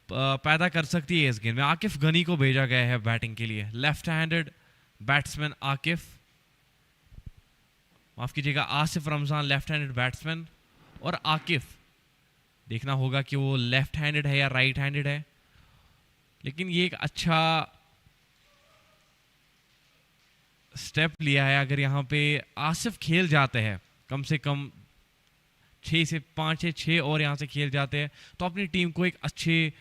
पैदा कर सकती है इस गेम में. आकिफ गनी को भेजा गया है बैटिंग के लिए. लेफ्ट हैंडेड बैट्समैन आकिफ, माफ कीजिएगा Asif Ramzan left handed batsman, और आकिफ देखना होगा कि वो लेफ्ट हैंडेड है या राइट हैंडेड है. लेकिन ये एक अच्छा स्टेप लिया है. अगर यहाँ पे आसिफ खेल जाते हैं कम से कम 6 से 5 या 6 और यहाँ से खेल जाते हैं तो अपनी टीम को एक अच्छे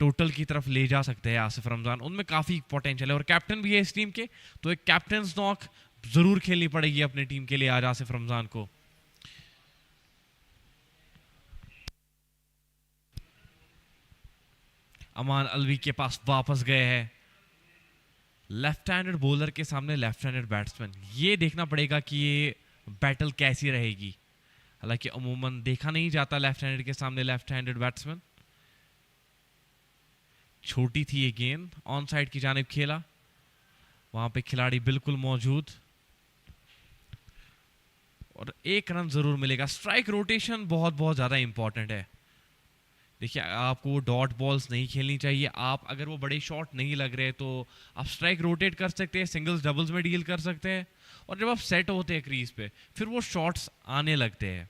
टोटल की तरफ ले जा सकते हैं आसिफ रमजान. उनमें काफ़ी पोटेंशियल है और कैप्टन भी है इस टीम के, तो एक कैप्टन्स नॉक ज़रूर खेलनी पड़ेगी अपनी टीम के लिए आज आसिफ रमजान को. अमान अलवी के पास वापस गए हैं. लेफ्ट हैंडेड बॉलर के सामने लेफ्ट हैंडेड बैट्समैन, ये देखना पड़ेगा कि ये बैटल कैसी रहेगी. हालांकि अमूमन देखा नहीं जाता लेफ्ट हैंडेड के सामने लेफ्ट हैंडेड बैट्समैन. छोटी थी ये गेंद, ऑन साइड की जानिब खेला, वहां पे खिलाड़ी बिल्कुल मौजूद और 1 रन जरूर मिलेगा. स्ट्राइक रोटेशन बहुत बहुत ज्यादा इंपॉर्टेंट है. देखिए आपको डॉट बॉल्स नहीं खेलनी चाहिए. आप अगर वो बड़े शॉट नहीं लग रहे तो आप स्ट्राइक रोटेट कर सकते हैं, सिंगल्स डबल्स में डील कर सकते हैं और जब आप सेट होते हैं क्रीज पे फिर वो शॉट्स आने लगते हैं.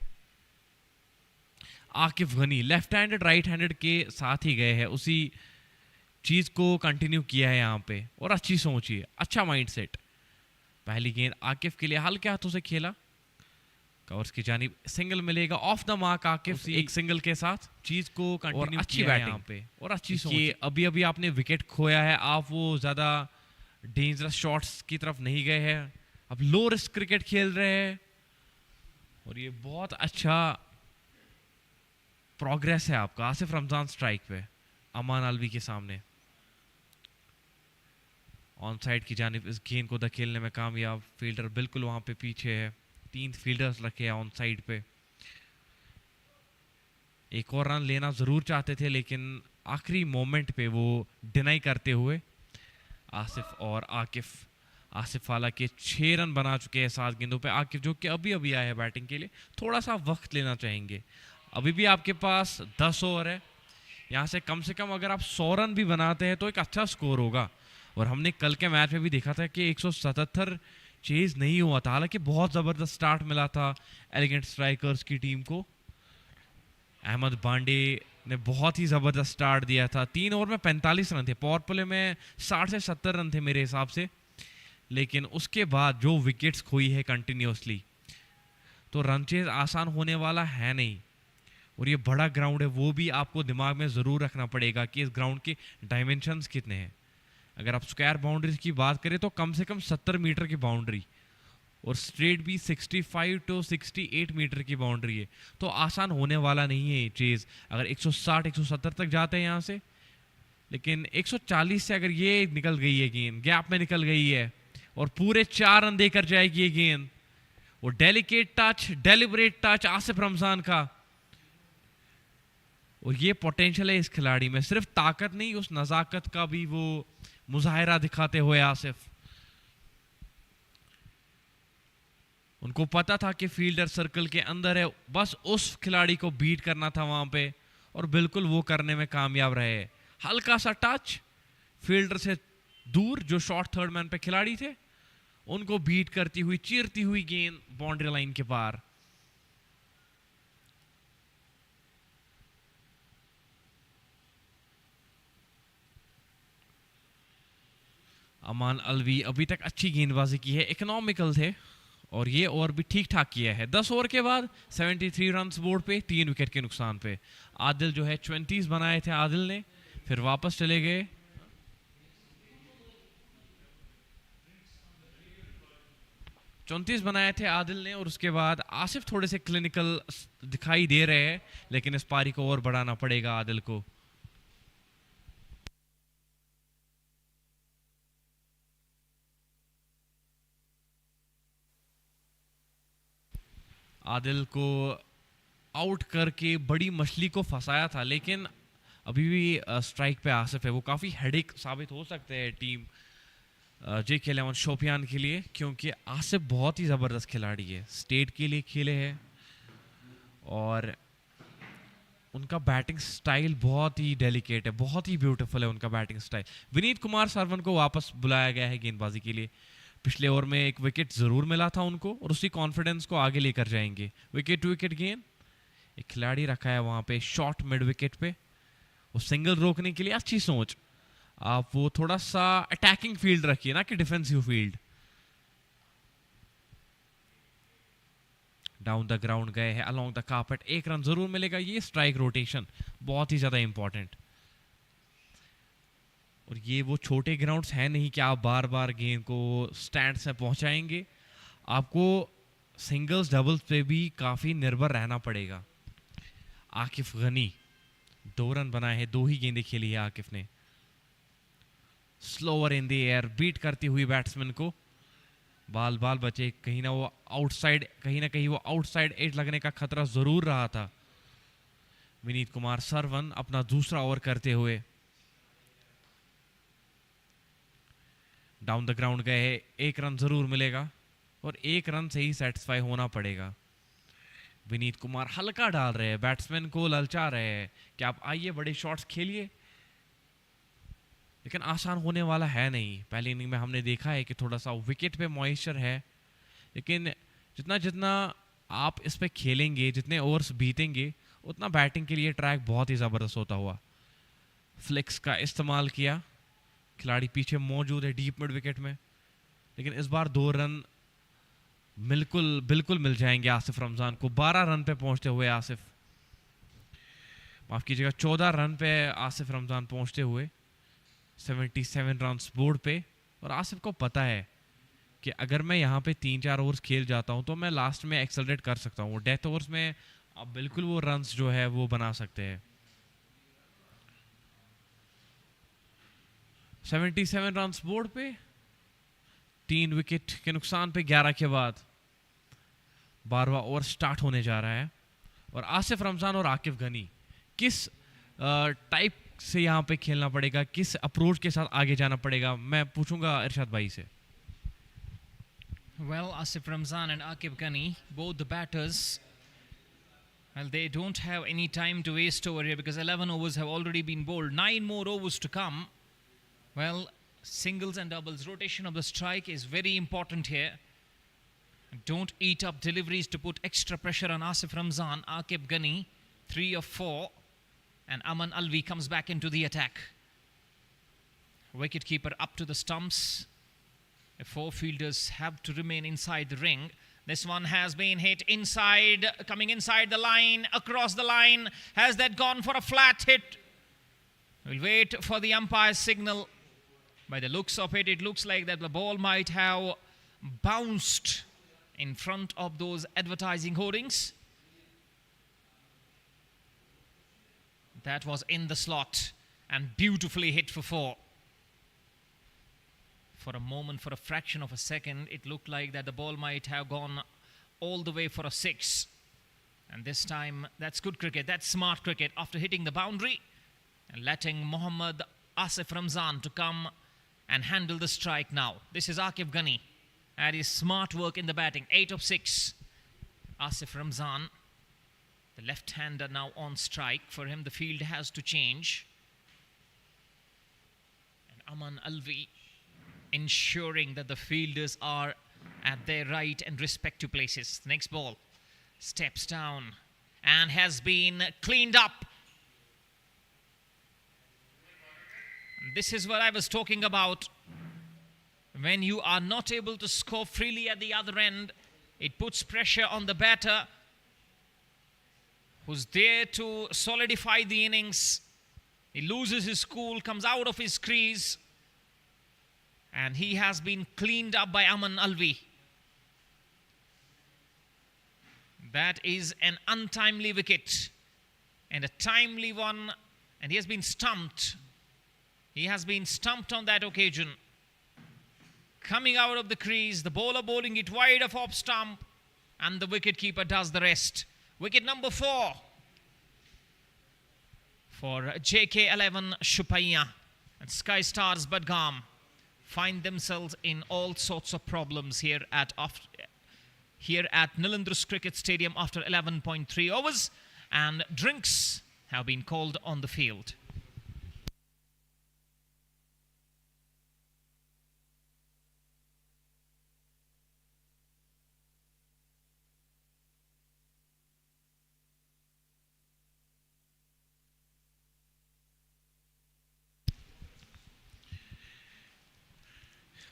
Akif Ghani left handed right handed के साथ ही गए हैं, उसी चीज को कंटिन्यू किया है यहाँ पे और अच्छी सोची है, अच्छा माइंड सेट. पहली गेंद आकिफ के लिए हल्के हाथों से खेला, कवर्स की जानिब सिंगल मिलेगा ऑफ द मार्क. आकिफ एक सिंगल के साथ चीज को कंटिन्यू अच्छी बैटिंग यहाँ पे और अच्छी सोच. अभी अभी आपने विकेट खोया है, आप वो ज्यादा डेंजरस शॉट्स की तरफ नहीं गए हैं, अब लो रिस्क क्रिकेट खेल रहे हैं और ये बहुत अच्छा प्रोग्रेस है आपका. आसिफ रमजान स्ट्राइक पे अमान अलवी के सामने. ऑन साइड की जानिब इस गेंद को धकेलने में कामयाब. फील्डर बिल्कुल वहां पे पीछे है, 3 फील्डर्स रखे हैं ऑन साइड पे. एक और रन लेना जरूर चाहते थे लेकिन आखिरी मोमेंट पे वो डिनाई करते हुए आसिफ और आसिफ हालांकि 6 रन बना चुके हैं 7 गेंदों पे. आकिफ जो कि अभी अभी आए हैं बैटिंग के लिए, थोड़ा सा वक्त लेना चाहेंगे. अभी भी आपके पास 10 ओवर है, यहाँ से कम अगर आप 100 रन भी बनाते हैं तो एक अच्छा स्कोर होगा. और हमने कल के मैच में भी देखा था कि 177 चेज नहीं हुआ था. हालांकि बहुत ज़बरदस्त स्टार्ट मिला था एलिगेंट स्ट्राइकर्स की टीम को. अहमद बांडे ने बहुत ही ज़बरदस्त स्टार्ट दिया था. 3 ओवर में 45 रन थे, पावर प्ले में 60 से 70 रन थे मेरे हिसाब से. लेकिन उसके बाद जो विकेट्स खोई है कंटिन्यूसली, तो रन चेज आसान होने वाला है नहीं. और ये बड़ा ग्राउंड है, वो भी आपको दिमाग में ज़रूर रखना पड़ेगा कि इस ग्राउंड के डायमेंशंस कितने हैं. अगर आप स्क्वायर बाउंड्रीज की बात करें तो कम से कम 70 मीटर की बाउंड्री और स्ट्रेट भी 65 टू 68 मीटर की बाउंड्री है, तो आसान होने वाला नहीं है ये चीज़. अगर 160 170 तक जाते हैं यहाँ से लेकिन 140 से अगर ये निकल गई है गेंद, गैप में निकल गई है और पूरे 4 रन देकर जाएगी ये गेंद, वो delicate touch, deliberate touch Asif Ramzan का, और ये पोटेंशियल है इस खिलाड़ी में, सिर्फ ताकत नहीं उस नजाकत का भी वो मुजाहिरा दिखाते हुए आसिफ। उनको पता था कि फील्डर सर्कल के अंदर है, बस उस खिलाड़ी को बीट करना था वहां पे, और बिल्कुल वो करने में कामयाब रहे। हल्का सा टच फील्डर से दूर, जो शॉर्ट थर्ड मैन पे खिलाड़ी थे उनको बीट करती हुई, चीरती हुई गेंद बाउंड्री लाइन के पार। अमान अलवी अभी तक अच्छी गेंदबाजी की है, इकोनॉमिकल थे और ये ओवर भी ठीक ठाक किया है। 10 ओवर के बाद 73 रन बोर्ड पे, 3 विकेट के नुकसान पे। आदिल जो है 20s बनाए थे आदिल ने, फिर वापस चले गए। बनाए थे आदिल ने, और उसके बाद आसिफ थोड़े से क्लिनिकल दिखाई दे रहे हैं, लेकिन इस पारी को और बढ़ाना पड़ेगा आदिल को। आदिल को आउट करके बड़ी मछली को फंसाया था, लेकिन अभी भी स्ट्राइक पे आसिफ है। वो काफ़ी हेडेक साबित हो सकते हैं टीम JK11 शोपियान के लिए, क्योंकि आसिफ बहुत ही ज़बरदस्त खिलाड़ी है, स्टेट के लिए खेले हैं और उनका बैटिंग स्टाइल बहुत ही डेलिकेट है, बहुत ही ब्यूटीफुल है उनका बैटिंग स्टाइल। विनीत कुमार सरवन को वापस बुलाया गया है गेंदबाजी के लिए। पिछले ओवर में एक विकेट ज़रूर मिला था उनको, और उसी कॉन्फिडेंस को आगे लेकर जाएंगे। विकेट टू विकेट गेंद, एक खिलाड़ी रखा है वहाँ पे शॉर्ट मिड विकेट पे, वो सिंगल रोकने के लिए अच्छी सोच। आप वो थोड़ा सा अटैकिंग फील्ड रखिए ना कि defensive field. Down the ground गए हैं, अलोंग द कार्पेट, 1 रन जरूर मिलेगा। ये स्ट्राइक रोटेशन बहुत ही ज्यादा इंपॉर्टेंट, और ये वो छोटे ग्राउंड्स हैं नहीं कि आप बार बार गेंद को स्टैंड से पहुंचाएंगे। आपको सिंगल्स डबल्स पे भी काफी निर्भर रहना पड़ेगा। आकिफ गनी 2 रन बनाए हैं, 2 ही गेंदें खेली है आकिफ ने। Slower in the air, beat करती हुई बैट्समैन को, बाल बाल बचे। कहीं ना कहीं वो आउटसाइड एज लगने का खतरा जरूर रहा था। विनीत कुमार सरवन अपना दूसरा ओवर करते हुए डाउन द ग्राउंड गए, 1 रन जरूर मिलेगा और 1 रन से ही सेटिस्फाई होना पड़ेगा। विनीत कुमार हल्का डाल रहे हैं, बैट्समैन को ललचा रहे हैं कि आप आइए बड़े शॉट्स खेलिए, लेकिन आसान होने वाला है नहीं। पहली इनिंग में हमने देखा है कि थोड़ा सा विकेट पे मॉइस्चर है, लेकिन जितना जितना आप इस पे खेलेंगे, जितने ओवर्स बीतेंगे, उतना बैटिंग के लिए ट्रैक बहुत ही ज़बरदस्त होता हुआ। फ्लिक्स का इस्तेमाल किया, खिलाड़ी पीछे मौजूद है डीप मिड विकेट में, लेकिन इस बार 2 रन बिल्कुल मिल जाएंगे आसिफ रमजान को। 12 रन पे पहुंचते हुए आसिफ, माफ कीजिएगा 14 रन पे आसिफ रमजान पहुंचते हुए 77 रन बोर्ड पे। और आसिफ को पता है कि अगर मैं यहाँ पे 3-4 ओवर्स खेल जाता हूँ तो मैं लास्ट में एक्सेलरेट कर सकता हूँ। डेथ ओवर्स में आप बिल्कुल वो रन्स जो है वो बना सकते हैं। 77 रन बोर्ड पे, 3 विकेट के नुकसान पे 11 के बाद 12वां ओवर स्टार्ट होने जा रहा है। और आसिफ रमजान और आकिफ गनी किस टाइप से यहाँ पे खेलना पड़ेगा, किस अप्रोच के साथ आगे जाना पड़ेगा, मैं पूछूंगा इरशाद भाई से। Well, Asif Ramzan and Akif Ghani, both the batters, well, they don't have any time to waste over here because 11 overs have already been bowled. 9 more overs to come. Well, singles and doubles, rotation of the strike is very important here. Don't eat up deliveries to put extra pressure on Asif Ramzan. Akif Ghani, 3 of 4. And Aman Alvi comes back into the attack. Wicketkeeper up to the stumps. The 4 fielders have to remain inside the ring. This one has been hit inside, coming inside the line, across the line. Has that gone for a flat hit? We'll wait for the umpire's signal. By the looks of it, it looks like that the ball might have bounced in front of those advertising hoardings. That was in the slot. and beautifully hit for 4. For a moment, for a fraction of a second, it looked like that the ball might have gone all the way for a 6. And this time, that's good cricket. That's smart cricket. After hitting the boundary and letting Mohammad Asif Ramzan to come and handle the strike now. This is Akif Ghani. That is smart work in the batting. 8 of 6. Asif Ramzan, the left-hander, now on strike. For him, the field has to change. And Aman Alvi ensuring that the fielders are at their right and respective places. The next ball steps down and has been cleaned up. This is what I was talking about. When you are not able to score freely at the other end, it puts pressure on the batter who's there to solidify the innings. He loses his cool, comes out of his crease, and he has been cleaned up by Aman Alvi. That is an untimely wicket and a timely one, and he has been stumped. He has been stumped on that occasion. Coming out of the crease, the bowler bowling it wide of off stump, and the wicketkeeper does the rest. Wicket number 4 for JK11 Shopian, and Sky Stars Budgam find themselves in all sorts of problems here at Nilendras Cricket Stadium after 11.3 overs, and drinks have been called on the field.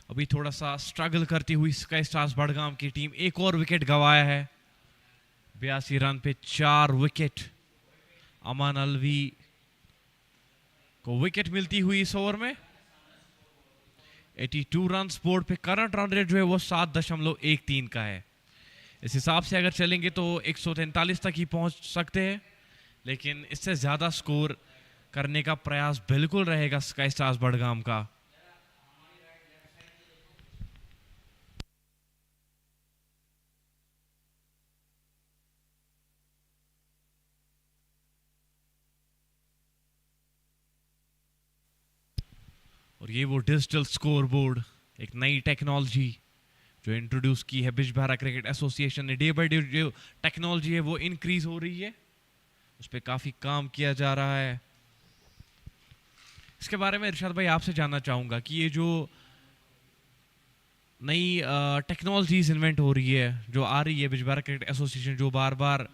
अभी थोड़ा सा struggle करती हुई Sky stars Budgam की team एक और wicket गंवाया है. 82 रन पे 4 विकेट. अमान अलवी को विकेट मिलती हुई इस ओवर में. 82 रन बोर्ड पे करंट रन रेट जो है वो 7.13 का है. इस हिसाब से अगर चलेंगे तो 143 तक ही पहुंच सकते हैं, लेकिन इससे ज्यादा स्कोर करने का प्रयास बिल्कुल रहेगा स्काई स्टार्स बड़गाम का. और ये वो डिजिटल स्कोर बोर्ड, एक नई टेक्नोलॉजी जो इंट्रोड्यूस की है बिजबहारा क्रिकेट एसोसिएशन ने. डे बाय डे जो टेक्नोलॉजी है वो इंक्रीज हो रही है, उस पर काफ़ी काम किया जा रहा है. इसके बारे में इरशाद भाई आपसे जानना चाहूँगा कि ये जो नई टेक्नोलॉजीज इन्वेंट हो रही है, जो आ रही है बिजबहारा क्रिकेट एसोसिएशन जो बार बार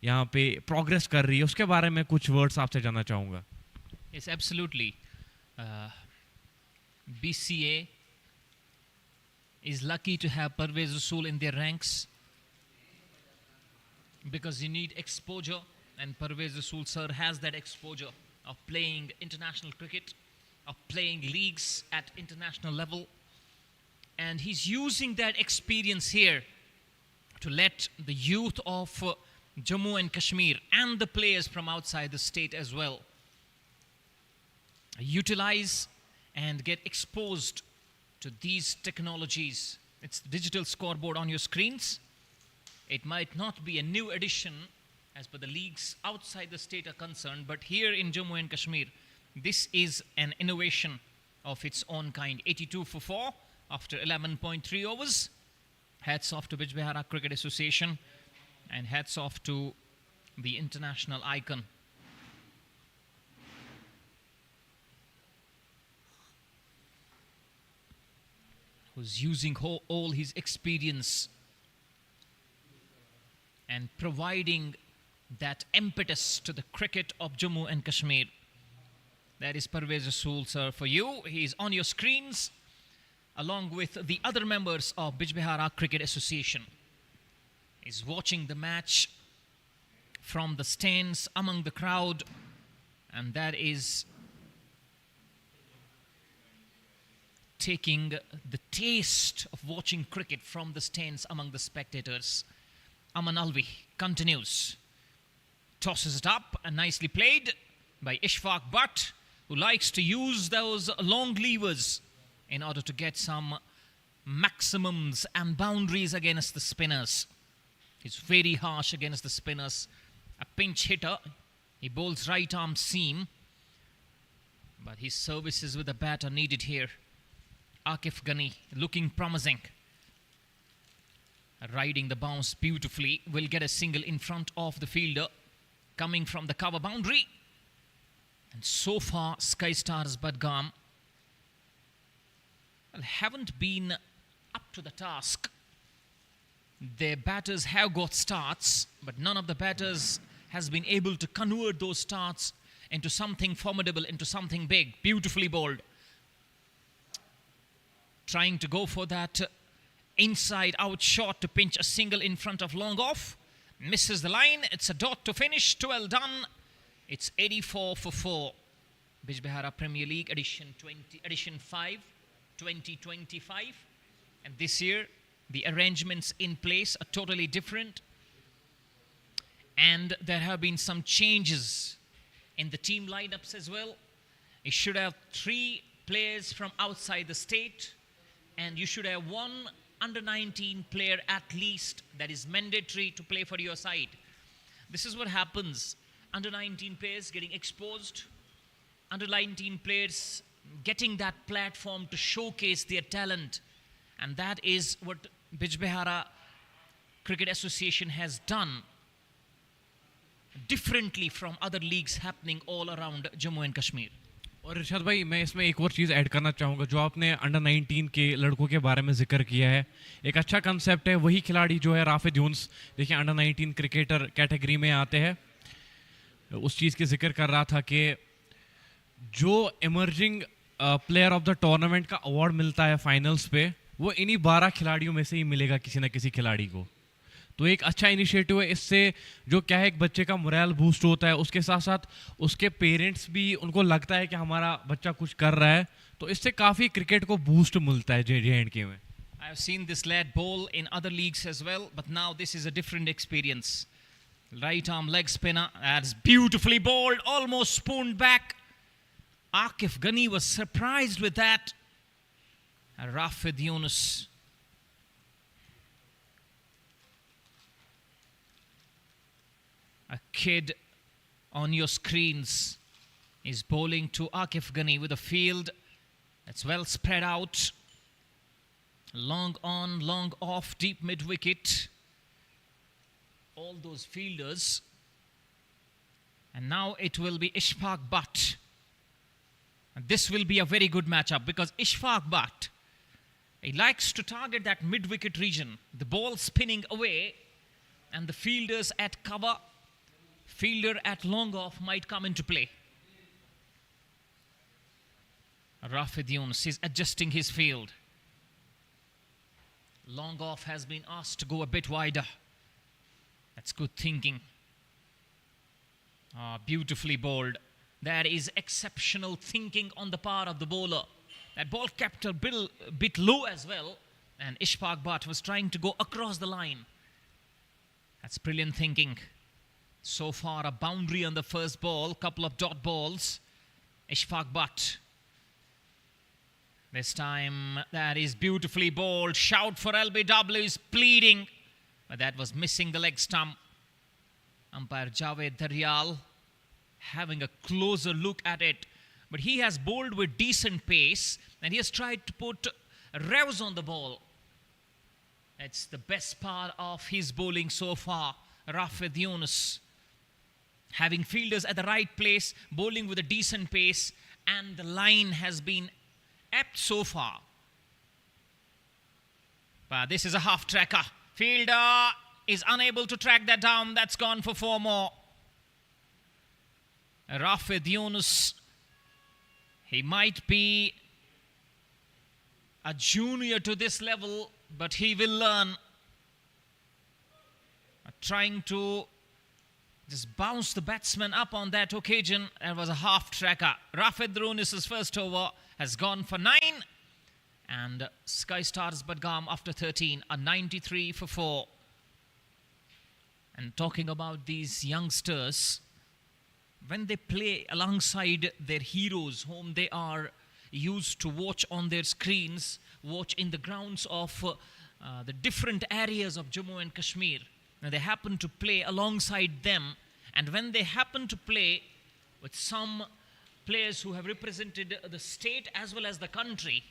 यहाँ पे प्रोग्रेस कर रही है, उसके बारे में कुछ वर्ड्स आपसे जानना चाहूँगा. Yes, absolutely. BCA is lucky to have Parvez Rasool in their ranks because you need exposure, and Parvez Rasool sir has that exposure of playing international cricket, of playing leagues at international level, and he's using that experience here to let the youth of Jammu and Kashmir and the players from outside the state as well utilize and get exposed to these technologies. It's the digital scoreboard on your screens. It might not be a new addition as per the leagues outside the state are concerned, but here in Jammu and Kashmir, this is an innovation of its own kind. 82 for 4 after 11.3 overs. Hats off to Bijbehara Cricket Association, and hats off to the international icon. Who's using all his experience and providing that impetus to the cricket of Jammu and Kashmir. That is Parvez Rasool, sir, for you. He is on your screens along with the other members of Bijbehara Cricket Association. He's watching the match from the stands among the crowd, and that is taking the taste of watching cricket from the stands among the spectators. Aman Alvi continues. Tosses it up and nicely played by Ishfaq Butt. who likes to use those long levers in order to get some maximums and boundaries against the spinners. He's very harsh against the spinners. A pinch hitter. He bowls right arm seam. But his services with the bat are needed here. Akif Ghani looking promising. Riding the bounce beautifully. Will get a single in front of the fielder. Coming from the cover boundary. And so far, Sky Stars Budgam haven't been up to the task. Their batters have got starts, but none of the batters has been able to convert those starts into something formidable, into something big. Beautifully bowled. Trying to go for that inside out shot to pinch a single in front of long off. Misses the line. It's a dot to finish. 12 done. It's 84 for 4. Bijbehara Premier League edition 5, 2025. And this year, the arrangements in place are totally different. And there have been some changes in the team lineups as well. You should have 3 players from outside the state. And you should have 1 under-19 player at least that is mandatory to play for your side. This is what happens. Under-19 players getting exposed. Under-19 players getting that platform to showcase their talent. And that is what Bijbehara Cricket Association has done differently from other leagues happening all around Jammu and Kashmir. और इरशाद भाई मैं इसमें एक और चीज़ add करना चाहूँगा जो आपने अंडर 19 के लड़कों के बारे में जिक्र किया है. एक अच्छा कंसेप्ट है. वही खिलाड़ी जो है राफिद यूनुस देखिए अंडर 19 क्रिकेटर कैटेगरी में आते हैं. उस चीज़ की जिक्र कर रहा था कि जो emerging player of the tournament का अवार्ड मिलता है फाइनल्स पे वो इन्हीं 12 खिलाड़ियों में से ही मिलेगा किसी ना किसी खिलाड़ी को. तो एक अच्छा इनिशिएटिव है. इससे जो क्या है एक बच्चे का मोरल बूस्ट होता है. उसके साथ साथ उसके पेरेंट्स भी उनको लगता है कि हमारा बच्चा कुछ कर रहा है. तो इससे काफ़ी क्रिकेट को बूस्ट मिलता है JNK में. I have seen this lad bowl in other leagues as well, but now this is a different experience. Right arm leg spinner, that's beautifully bowled, almost spooned back. Akif Ghani was surprised with that. Rafid Yunus. A kid on your screens is bowling to Akif Ghani with a field that's well spread out. Long on, long off, deep mid-wicket. All those fielders. And now it will be Ishfaq Butt. And this will be a very good matchup because Ishfaq Butt, he likes to target that mid-wicket region. The ball spinning away and the fielders at cover, fielder at long off might come into play. Rafid Yunus is adjusting his field. Long off has been asked to go a bit wider. That's good thinking. Beautifully bowled. That is exceptional thinking on the part of the bowler. That ball kept a bit low as well. And Ishfaq Butt was trying to go across the line. That's brilliant thinking. So far a boundary on the first ball. Couple of dot balls. Ishfaq Butt. This time that is beautifully bowled. Shout for LBW is pleading. But that was missing the leg stump. Umpire Javed Daryal having a closer look at it. But he has bowled with decent pace. And he has tried to put revs on the ball. It's the best part of his bowling so far. Rafid Yunus. Having fielders at the right place. Bowling with a decent pace. And the line has been apt so far. But this is a half tracker. Fielder is unable to track that down. That's gone for 4 more. Rafid Yunus. He might be a junior to this level, but he will learn. Trying to just bounce the batsman up on that occasion. That was a half tracker. Rafid Yunus's first over has gone for 9. And Sky Stars Budgam after 13 are 93 for 4. And talking about these youngsters, when they play alongside their heroes, whom they are used to watch on their screens, watch in the grounds of the different areas of Jammu and Kashmir. Now they happen to play alongside them, and when they happen to play with some players who have represented the state as well as the country,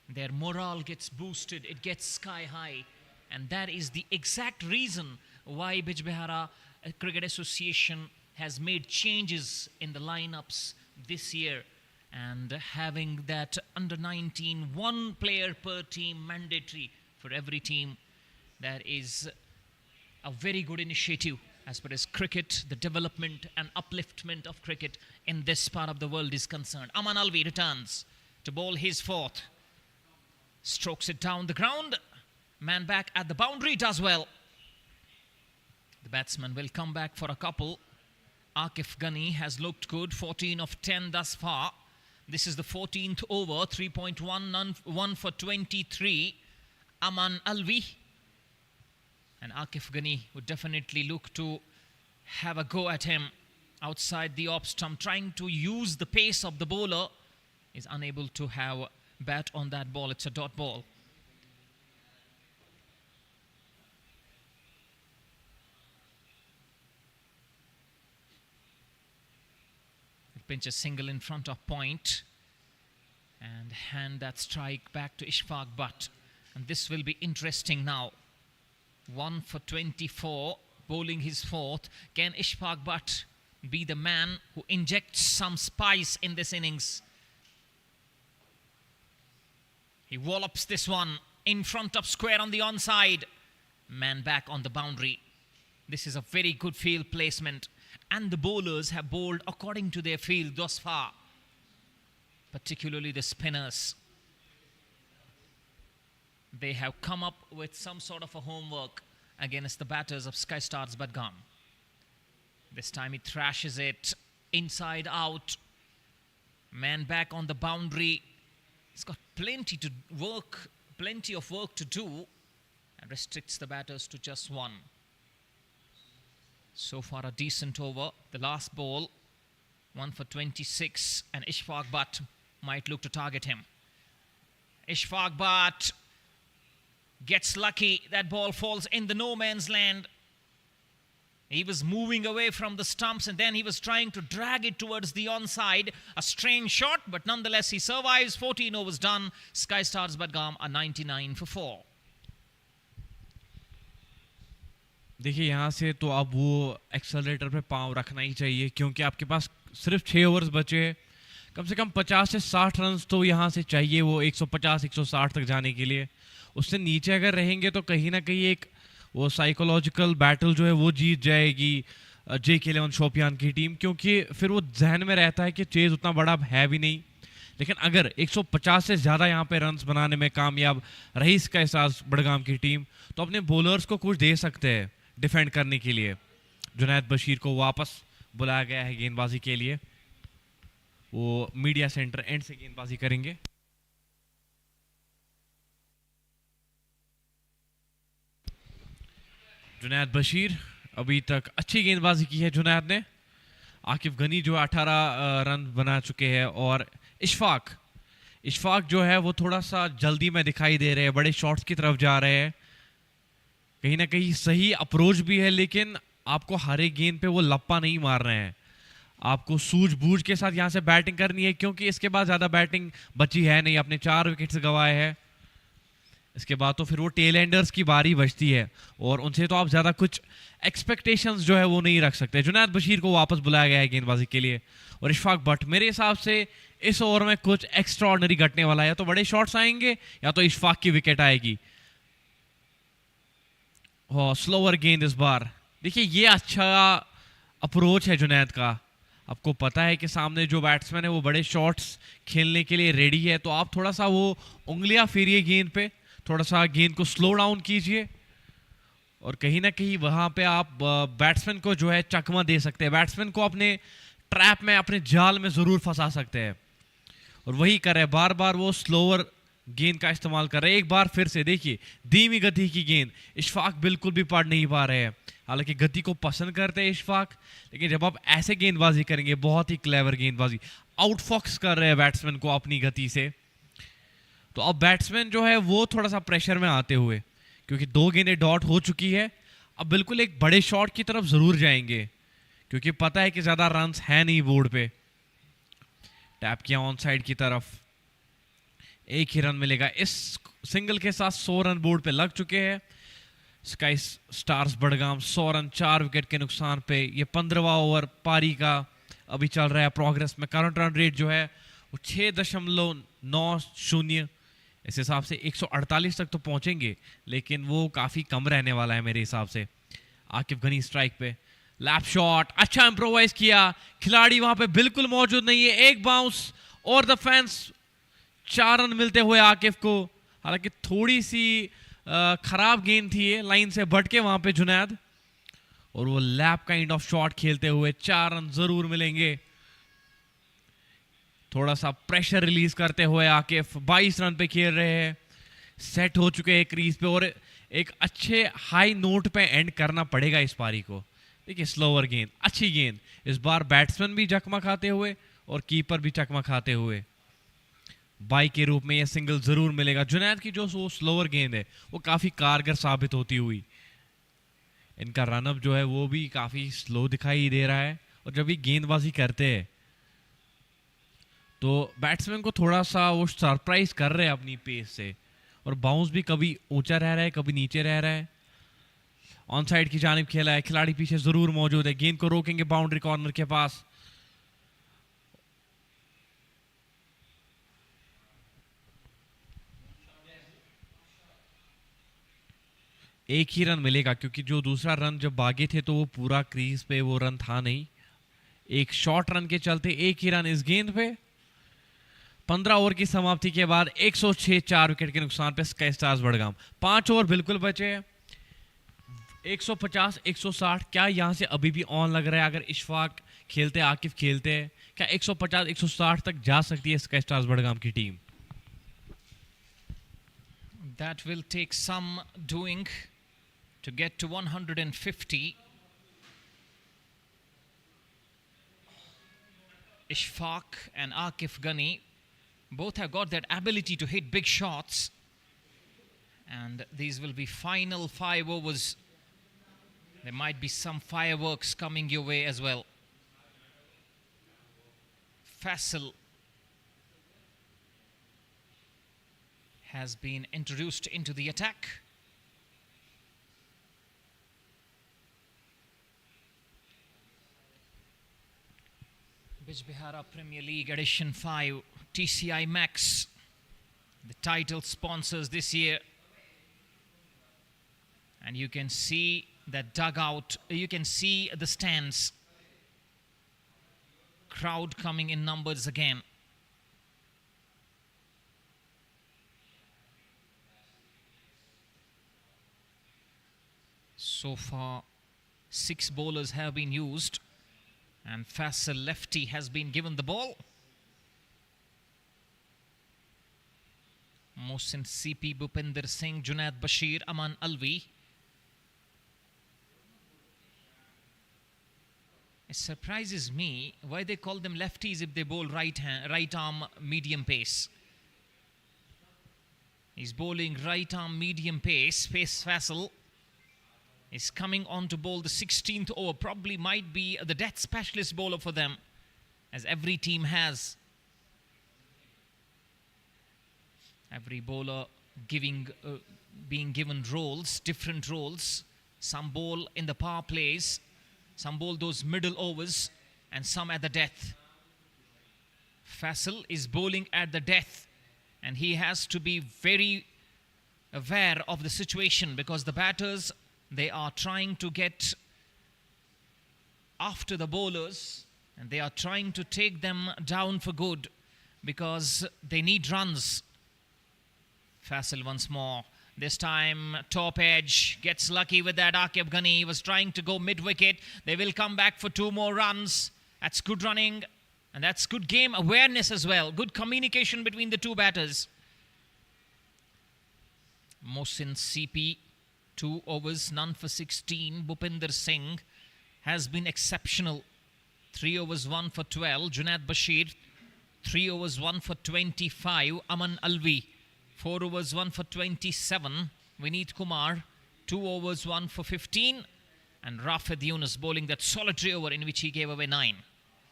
their morale gets boosted, it gets sky high. And that is the exact reason why Bijbehara Cricket Association has made changes in the lineups this year, and having that under 19 one player per team mandatory for every team. That is a very good initiative as far as cricket, the development and upliftment of cricket in this part of the world is concerned. Aman Alvi returns to bowl his fourth. Strokes it down the ground. Man back at the boundary does well. The batsman will come back for a couple. Akif Ghani has looked good, 14 of 10 thus far. This is the 14th over, 3.1 for 23. Aman Alvi. And Akif Ghani would definitely look to have a go at him outside the off stump, trying to use the pace of the bowler. Is unable to have bat on that ball. It's a dot ball. Pinch a single in front of point and hand that strike back to Ishfaq Butt. And this will be interesting now. 1 for 24, bowling his fourth. Can Ishfaq Butt be the man who injects some spice in this innings? He wallops this one in front of square on the onside. Man back on the boundary. This is a very good field placement. And the bowlers have bowled according to their field thus far, particularly the spinners. They have come up with some sort of a homework against the batters of Sky Stars Budgam. This time he thrashes it inside out. Man back on the boundary. He's got plenty of work to do, and restricts the batters to just one. So far a decent over. The last ball, 1 for 26, and Ishfaq Butt might look to target him. Ishfaq Butt gets lucky. That ball falls in the no man's land. He was moving away from the stumps and then he was trying to drag it towards the onside. A strange shot, but nonetheless he survives. 14 overs done. Sky Stars Budgam are 99 for 4. देखिए यहाँ से तो अब वो accelerator पे पाँव रखना ही चाहिए, क्योंकि आपके पास सिर्फ 6 ओवर्स बचे। कम से कम 50 से 60 रन तो यहाँ से चाहिए वो 150-160 तक जाने के लिए। उससे नीचे अगर रहेंगे तो कहीं ना कहीं एक वो साइकोलॉजिकल बैटल जो है वो जीत जाएगी JK11 शोपियान की टीम, क्योंकि फिर वो जहन में रहता है कि चेज उतना बड़ा है भी नहीं। लेकिन अगर 150 से ज़्यादा यहाँ पे रन्स बनाने में कामयाब रही स्काई स्टार्स बडगाम की टीम, तो अपने बॉलर्स को कुछ दे सकते हैं डिफेंड करने के लिए। जुनैद बशीर को वापस बुलाया गया है गेंदबाजी के लिए। वो मीडिया सेंटर एंड से गेंदबाजी करेंगे। जुनैद बशीर अभी तक अच्छी गेंदबाजी की है जुनैद ने। आकिफ गनी जो 18 रन बना चुके हैं, और इशफाक जो है वो थोड़ा सा जल्दी में दिखाई दे रहे हैं, बड़े शॉट्स की तरफ जा रहे हैं। कहीं ना कहीं सही अप्रोच भी है, लेकिन आपको हर एक गेंद पे वो लप्पा नहीं मार रहे हैं। आपको सूझबूझ के साथ यहाँ से बैटिंग करनी है, क्योंकि इसके बाद ज़्यादा बैटिंग बची है नहीं। आपने 4 विकेट्स गंवाए हैं। इसके बाद तो फिर वो टेल एंडर्स की बारी बचती है, और उनसे तो आप ज़्यादा कुछ एक्सपेक्टेशंस जो है वो नहीं रख सकते। जुनैद बशीर को वापस बुलाया गया है गेंदबाजी के लिए, और इशफाक बट मेरे हिसाब से इस ओवर में कुछ एक्स्ट्रा ऑर्डिनरी घटने वाला है। या तो बड़े शॉट्स आएंगे या तो इशफाक की विकेट आएगी। स्लोअर गेंद इस बार। देखिए ये अच्छा अप्रोच है जुनैद का। आपको पता है कि सामने जो बैट्समैन है वो बड़े शॉट्स खेलने के लिए रेडी है, तो आप थोड़ा सा वो उंगलियां फेरिए गेंद पे, थोड़ा सा गेंद को स्लो डाउन कीजिए, और कहीं ना कहीं वहां पे आप बैट्समैन को जो है चकमा दे सकते हैं। बैट्समैन को अपने ट्रैप में, अपने जाल में जरूर फंसा सकते हैं, और वही कर रहे हैं। बार बार वो स्लोअर गेंद का इस्तेमाल कर रहे हैं। एक बार फिर से देखिए, धीमी गति की गेंद, इशफाक बिल्कुल भी पढ़ नहीं पा रहे हैं। हालांकि गति को पसंद करते हैं इशफाक, लेकिन जब आप ऐसे गेंदबाजी करेंगे, बहुत ही क्लेवर गेंदबाजी, आउटफॉक्स कर रहे हैं बैट्समैन को अपनी गति से, तो अब बैट्समैन जो है वो थोड़ा सा प्रेशर में आते हुए, क्योंकि 2 गेंदें डॉट हो चुकी है, अब बिल्कुल एक बड़े शॉट की तरफ जरूर जाएंगे, क्योंकि पता है कि ज्यादा रन्स है नहीं बोर्ड पे। टैप किया ऑन साइड की तरफ, 1 ही रन मिलेगा। इस सिंगल के साथ 100 रन बोर्ड पे लग चुके हैं। Sky stars Budgam 100 run 4 wicket के नुकसान पे। ये 15वां ओवर पारी का अभी चल रहा है प्रोग्रेस में। करंट रन रेट जो है वो 6.90, इस हिसाब से 148 तक तो पहुंचेंगे, लेकिन वो काफी कम रहने वाला है मेरे हिसाब से। आकिफ गनी स्ट्राइक पे, लैप शॉट, अच्छा इंप्रोवाइज किया, खिलाड़ी वहां पे बिल्कुल मौजूद नहीं है। एक बाउंस और द फैंस, 4 रन मिलते हुए आकिफ को। हालांकि थोड़ी सी खराब गेंद थी ये, लाइन से भटके वहां पे जुनैद, और वो लैप काइंड ऑफ शॉट खेलते हुए 4 रन जरूर मिलेंगे। थोड़ा सा प्रेशर रिलीज करते हुए आकिफ 22 रन पे खेल रहे हैं, सेट हो चुके हैं क्रीज पे, और एक अच्छे हाई नोट पे एंड करना पड़ेगा इस पारी को। देखिए स्लोअर गेंद, अच्छी गेंद, इस बार बैट्समैन भी चकमा खाते हुए और कीपर भी चकमा खाते हुए। बाई के रूप में यह सिंगल जरूर मिलेगा। जुनैद की जो स्लोअर गेंद है वो काफी कारगर साबित होती हुई। इनका रनअप जो है वो भी काफी स्लो दिखाई दे रहा है, और जब ये गेंदबाजी करते हैं तो बैट्समैन को थोड़ा सा वो सरप्राइज कर रहे हैं अपनी पेस से, और बाउंस भी कभी ऊंचा रह रहा है, कभी नीचे रह रहा है। ऑन साइड की जानिब खेला है, खिलाड़ी पीछे जरूर मौजूद है, गेंद को रोकेंगे बाउंड्री कॉर्नर के पास। एक ही रन मिलेगा, क्योंकि जो दूसरा रन जब बागे थे तो वो पूरा क्रीज पे वो रन था नहीं। एक शॉर्ट रन के चलते एक ही रन इस गेंद पे। 15 ओवर की समाप्ति के बाद 106 4 विकेट के नुकसान पे स्काई स्टार्स बड़गाम। 5 ओवर बिल्कुल बचे हैं। 150 160 क्या यहां से अभी भी ऑन लग रहा है? अगर इशफाक खेलते, आकिफ खेलते, क्या 150 160 तक जा सकती है स्काई स्टार्स बड़गाम की team? That will take some doing to get to 150. Ishfaq and Akif Ghani both have got that ability to hit big shots, and these will be final 5 overs. There might be some fireworks coming your way as well. Faisal has been introduced into the attack. Bijbihara Premier League Edition 5, TCI Max, the title sponsors this year. And you can see that dugout, you can see the stands. Crowd coming in numbers again. So far, 6 bowlers have been used, and Faisal lefty has been given the ball. Mohsin CP, Bhupinder Singh, Junaid Bashir, Aman Alvi. It surprises me why they call them lefties if they bowl right arm medium pace. He's bowling right arm medium pace. Faisal is coming on to bowl the 16th over. Probably might be the death specialist bowler for them, as every team has. Every bowler being given roles, different roles. Some bowl in the power plays, some bowl those middle overs, and some at the death. Faisal is bowling at the death, and he has to be very aware of the situation, because the batters, they are trying to get after the bowlers, and they are trying to take them down for good, because they need runs. Faisal once more. This time, top edge, gets lucky with that. Akif Ghani was trying to go mid-wicket. They will come back for 2 more runs. That's good running, and that's good game awareness as well. Good communication between the two batters. Mohsin CP, 2 overs, none for 16. Bhupinder Singh has been exceptional. 3 overs, 1 for 12. Junaid Bashir, 3 overs, 1 for 25. Aman Alvi, 4 overs, 1 for 27. Vineet Kumar, 2 overs, 1 for 15. And Rafid Yunus bowling that solitary over in which he gave away 9.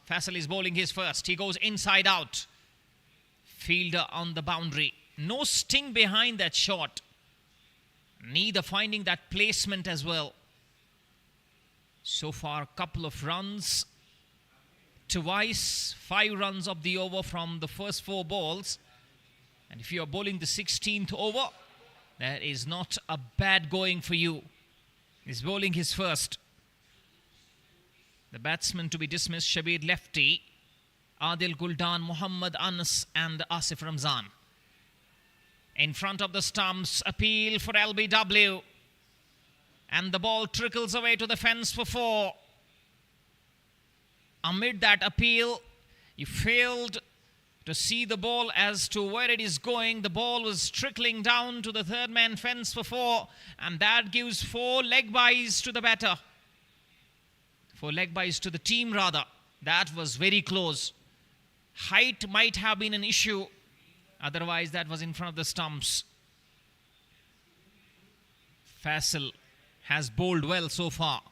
Faisal is bowling his first. He goes inside out. Fielder on the boundary. No sting behind that shot. Neither finding that placement as well. So far, a couple of runs. Twice, 5 runs of the over from the first 4 balls. And if you are bowling the 16th over, that is not a bad going for you. He's bowling his first. The batsmen to be dismissed, Shabir Lefty, Adil Guldan, Muhammad Anas and Asif Ramzan. In front of the stumps, appeal for LBW. And the ball trickles away to the fence for 4. Amid that appeal, you failed to see the ball as to where it is going. The ball was trickling down to the third man fence for 4. And that gives 4 leg byes to the batter. 4 leg byes to the team rather. That was very close. Height might have been an issue. Otherwise, that was in front of the stumps. Faisal has bowled well so far.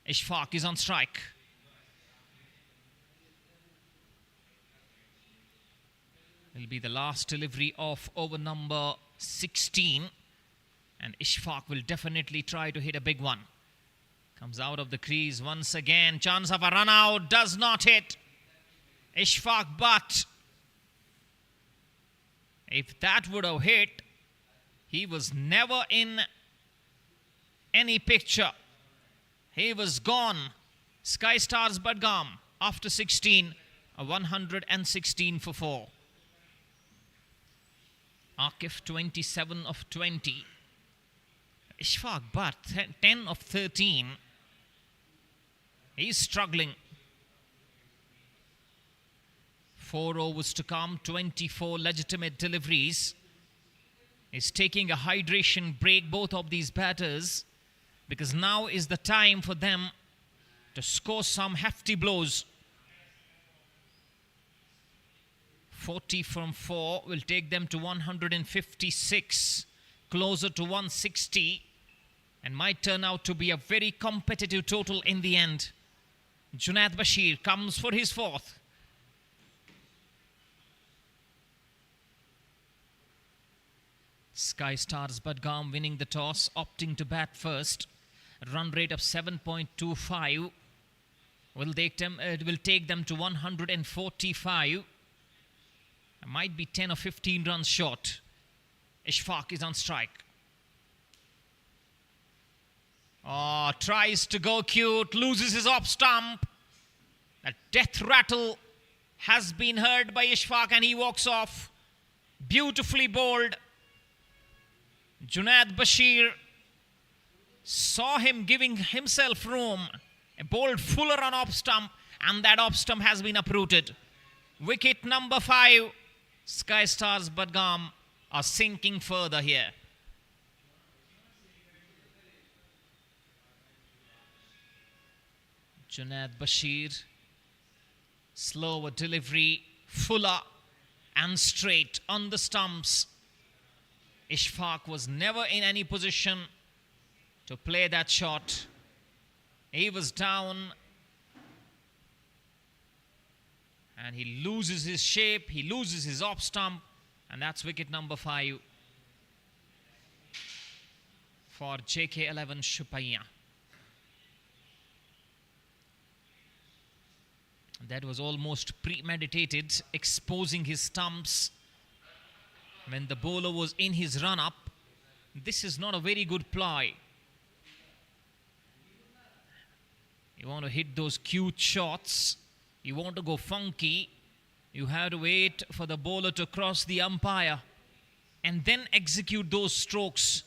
Ishfaq is on strike. Will be the last delivery of over number 16. And Ishfaq will definitely try to hit a big one. Comes out of the crease once again. Chance of a run out. Does not hit. Ishfaq, but if that would have hit, he was never in any picture. He was gone. Sky Stars Budgam after 16, a 116 for 4. Akif 27 of 20. Ishfaq Butt 10 of 13. He's struggling. 4 overs to come, 24 legitimate deliveries. He's taking a hydration break, both of these batters, because now is the time for them to score some hefty blows. 40 from 4 will take them to 156, closer to 160, and might turn out to be a very competitive total in the end. Junaid Bashir comes for his 4th. Sky Stars Budgam winning the toss, opting to bat first. Run rate of 7.25 will take them to 145. Might be 10 or 15 runs short. Ishfaq is on strike. Oh, tries to go cute, loses his off stump. That death rattle has been heard by Ishfaq and he walks off. Beautifully bowled. Junaid Bashir saw him giving himself room. A bowled fuller on off stump, and that off stump has been uprooted. Wicket number 5. Sky Stars Budgam are sinking further here. Junaid Bashir, slower delivery, fuller and straight on the stumps. Ishfaq was never in any position to play that shot. He was down and he loses his shape, he loses his off stump, and that's wicket number 5 for JK11 Shopian. That was almost premeditated, exposing his stumps when the bowler was in his run-up. This is not a very good ply. You want to hit those cute shots. You want to go funky. You have to wait for the bowler to cross the umpire and then execute those strokes.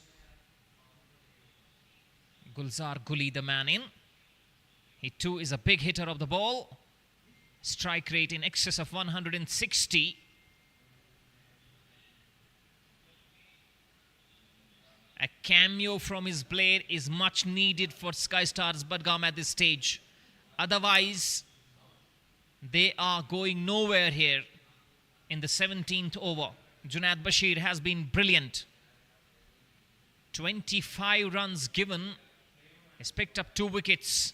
Gulzar Guli, the man in. He too is a big hitter of the ball. Strike rate in excess of 160. A cameo from his blade is much needed for Sky Stars Budgam at this stage. Otherwise, they are going nowhere here in the 17th over. Junaid Bashir has been brilliant. 25 runs given. He's picked up 2 wickets.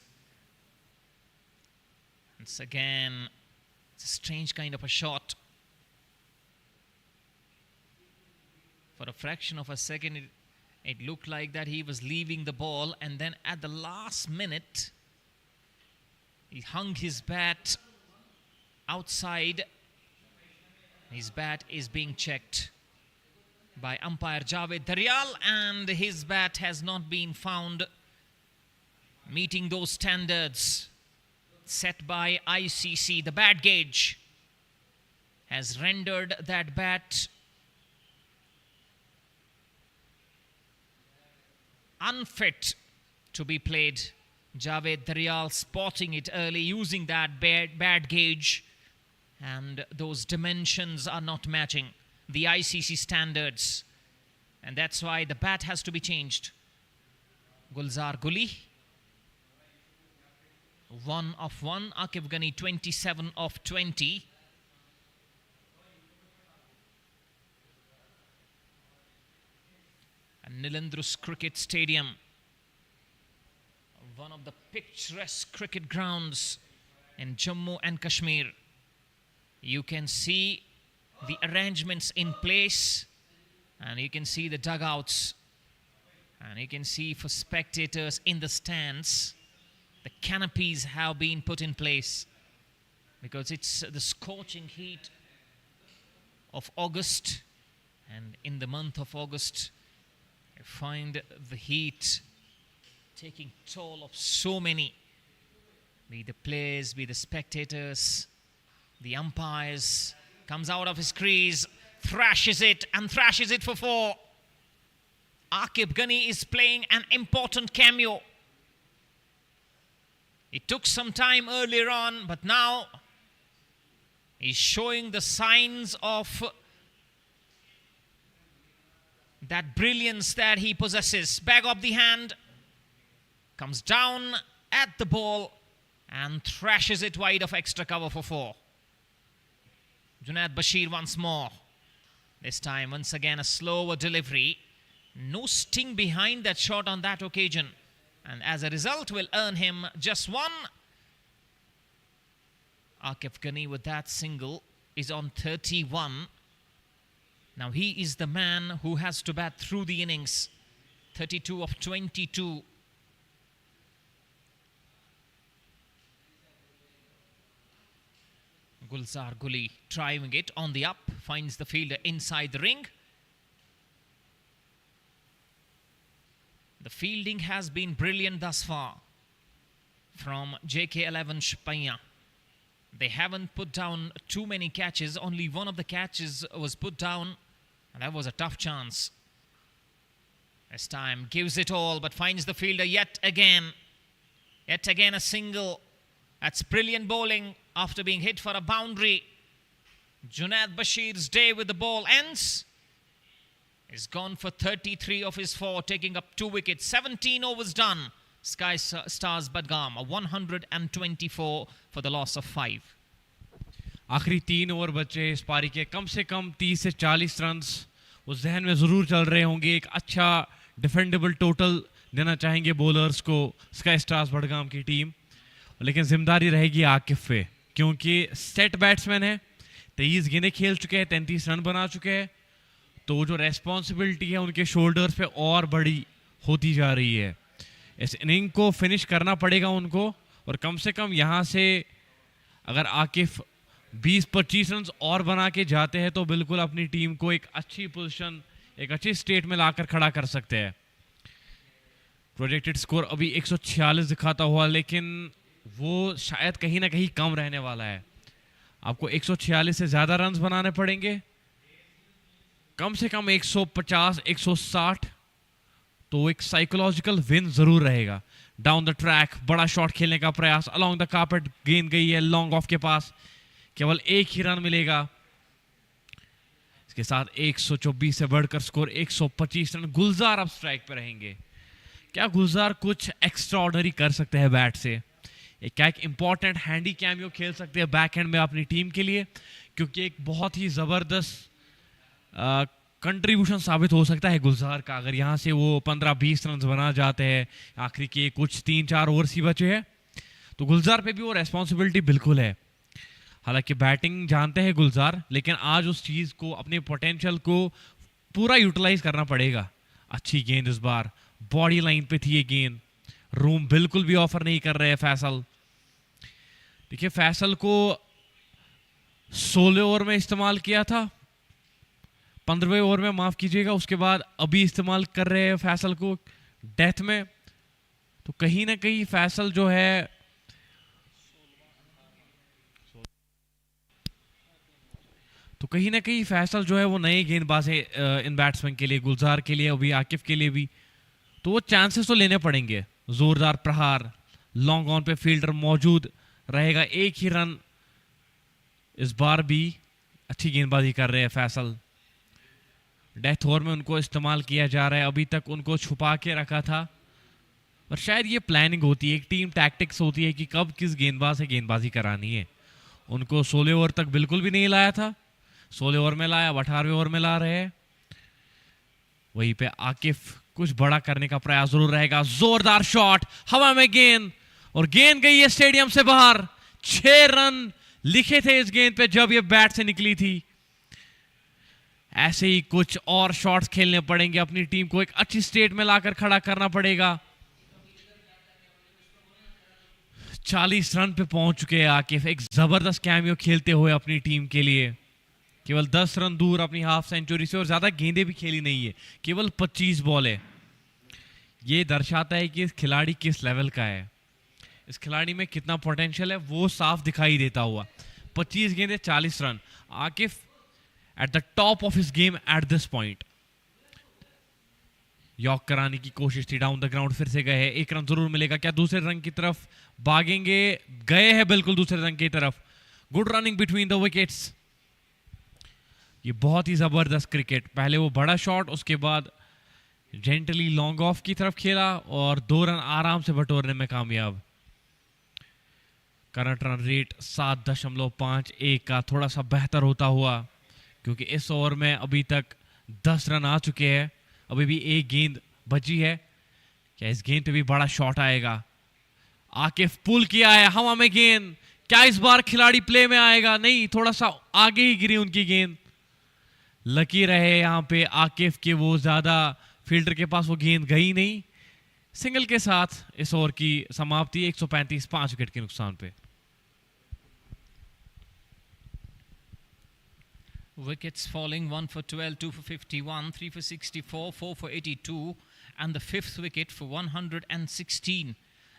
Once again, it's a strange kind of a shot. For a fraction of a second, it looked like that he was leaving the ball, and then at the last minute, he hung his bat outside. His bat is being checked by umpire Javed Daryal, and his bat has not been found meeting those standards set by ICC. The bat gauge has rendered that bat unfit to be played. Javed Daryal spotting it early, using that bat gauge, and those dimensions are not matching the ICC standards, and that's why the bat has to be changed. Gulzar Guli, 1 of 1. Akif Ghani, 27 of 20. And Nilendrus Cricket Stadium, one of the picturesque cricket grounds in Jammu and Kashmir. You can see the arrangements in place, and you can see the dugouts, and you can see for spectators in the stands, the canopies have been put in place because it's the scorching heat of August, and in the month of August, I find the heat taking toll of so many, be the players, be the spectators, the umpires. Comes out of his crease, thrashes it, and thrashes it for 4. Akif Ghani is playing an important cameo. It took some time earlier on, but now he's showing the signs of that brilliance that he possesses. Bag of the hand, comes down at the ball and thrashes it wide of extra cover for 4. Junaid Bashir once more. This time, once again, a slower delivery. No sting behind that shot on that occasion, and as a result will earn him just 1. Akif Ghani with that single is on 31. Now he is the man who has to bat through the innings. 32 of 22. Gulzar Guli trying it on the up, finds the fielder inside the ring. The fielding has been brilliant thus far from JK11 Shopian. They haven't put down too many catches. Only one of the catches was put down, and that was a tough chance. This time gives it all, but finds the fielder yet again. Yet again a single. That's brilliant bowling after being hit for a boundary. Junaid Bashir's day with the ball ends. He's gone for 33 of his 4, taking up 2 wickets. 17 overs done. Sky Stars Budgam, a 124 for the loss of 5. आखिरी 3 over बचे इस पारी के. कम से कम 30 से 40 runs उस जहन में ज़रूर चल रहे होंगे. एक अच्छा डिफेंडेबल टोटल देना चाहेंगे बॉलर्स को स्काई स्टार्स बडगाम की टीम, लेकिन जिम्मेदारी रहेगी आकिफ पे, क्योंकि सेट बैट्समैन है. 23 गेंदें खेल चुके हैं, 33 रन बना चुके हैं, तो जो रेस्पॉन्सिबिलिटी है उनके शोल्डर्स पे और बड़ी होती जा रही है. इस इनिंग को फिनिश करना पड़ेगा उनको, और कम से कम यहाँ से अगर आकिफ 20-25 रन और बना के जाते हैं तो बिल्कुल अपनी टीम को एक अच्छी पोजीशन, एक अच्छी स्टेट में लाकर खड़ा कर सकते हैं. प्रोजेक्टेड स्कोर अभी 146 दिखाता हुआ, लेकिन वो शायद कहीं ना कहीं कम रहने वाला है. आपको 146 से ज़्यादा रन बनाने पड़ेंगे, कम से कम 150-160, तो एक साइकोलॉजिकल विन ज़रूर रहेगा. डाउन द ट्रैक बड़ा शॉट खेलने का प्रयास, अलोंग द कार्पेट गेंद गई है लॉन्ग ऑफ के पास, केवल 1 ही रन मिलेगा. इसके साथ 124 से बढ़कर स्कोर 125 रन। गुलजार अब स्ट्राइक पे रहेंगे। क्या गुलजार कुछ एक्स्ट्रा ऑर्डनरी कर सकते हैं बैट से? क्या एक इंपॉर्टेंट हैंडी कैमियो खेल सकते हैं बैक एंड में अपनी टीम के लिए, क्योंकि एक बहुत ही ज़बरदस्त कंट्रीब्यूशन साबित हो सकता है गुलजार का अगर यहाँ से वो 15-20 रन बना जाते हैं। आखिरी के कुछ 3-4 ओवर्स ही बचे हैं, तो गुलजार पे भी वो रेस्पॉन्सिबिलिटी बिल्कुल है। हालांकि बैटिंग जानते हैं गुलजार, लेकिन आज उस चीज़ को, अपने पोटेंशियल को पूरा यूटिलाइज करना पड़ेगा। अच्छी गेंद इस बार, बॉडी लाइन पे थी ये गेंद। रूम बिल्कुल भी ऑफर नहीं कर रहे हैं फैसल। देखिए फैसल को 16 ओवर में इस्तेमाल किया था, 15वें ओवर में, माफ कीजिएगा, उसके बाद अभी इस्तेमाल कर रहे हैं फैसल को डेथ में। तो कहीं ना कहीं फैसल जो है वो नए गेंदबाज है इन बैट्समैन के लिए, गुलजार के लिए, अभी आकिफ के लिए भी। तो वो चांसेस तो लेने पड़ेंगे। जोरदार प्रहार, लॉन्ग ऑन पे फील्डर मौजूद रहेगा। एक ही रन इस बार भी। अच्छी गेंदबाजी कर रहे हैं फैसल। डेथ ओवर में उनको इस्तेमाल किया जा रहा है। अभी तक उनको छुपा के रखा था, और शायद ये प्लानिंग होती है, एक टीम टैक्टिक्स होती है कि कब किस गेंदबाज से गेंदबाजी करानी है। उनको 16 ओवर तक बिल्कुल भी नहीं लाया था, 16 ओवर में लाया, 18वें ओवर में ला रहे हैं। वहीं पे आकिफ कुछ बड़ा करने का प्रयास जरूर रहेगा। जोरदार शॉट, हवा में गेंद, और गेंद गई है स्टेडियम से बाहर। 6 रन लिखे थे इस गेंद पे जब ये बैट से निकली थी। ऐसे ही कुछ और शॉट्स खेलने पड़ेंगे, अपनी टीम को एक अच्छी स्टेट में लाकर खड़ा करना पड़ेगा। 40 रन पे पहुंच चुके हैं आकिफ, एक जबरदस्त कैमियो खेलते हुए अपनी टीम के लिए। केवल 10 रन दूर अपनी हाफ सेंचुरी से, और ज्यादा गेंदें भी खेली नहीं है, केवल 25 बॉल है। ये दर्शाता है कि इस खिलाड़ी किस लेवल का है, इस खिलाड़ी में कितना पोटेंशियल है, वो साफ दिखाई देता हुआ। 25 गेंदें, 40 रन। Akif at the top of his game at this point. यॉक कराने की कोशिश थी, डाउन द ग्राउंड फिर से गए हैं। 1 रन जरूर मिलेगा। क्या दूसरे रन की तरफ भागेंगे? गए हैं बिल्कुल दूसरे रन की तरफ। Good running between the wickets. ये बहुत ही जबरदस्त क्रिकेट। पहले वो बड़ा शॉट, उसके बाद जेंटली लॉन्ग ऑफ की तरफ खेला, और 2 रन आराम से बटोरने में कामयाब। करंट रन रेट 7.51 का थोड़ा सा बेहतर होता हुआ, क्योंकि इस ओवर में अभी तक 10 रन आ चुके हैं। अभी भी एक गेंद बची है। क्या इस गेंद पे भी बड़ा शॉट आएगा? आकिफ पुल किया है, हवा में गेंद। क्या इस बार खिलाड़ी प्ले में आएगा? नहीं, थोड़ा सा आगे ही गिरी उनकी गेंद। लकी रहे यहाँ पे आकिफ के, वो ज्यादा फील्डर के पास वो गेंद गई नहीं। सिंगल के साथ इस ओवर की समाप्ति। 135, 5 विकेट के नुकसान पे। Wickets falling, 1 for 12, 2 for 51, 3 for 64, 4 for 82, and the 5th wicket for 116.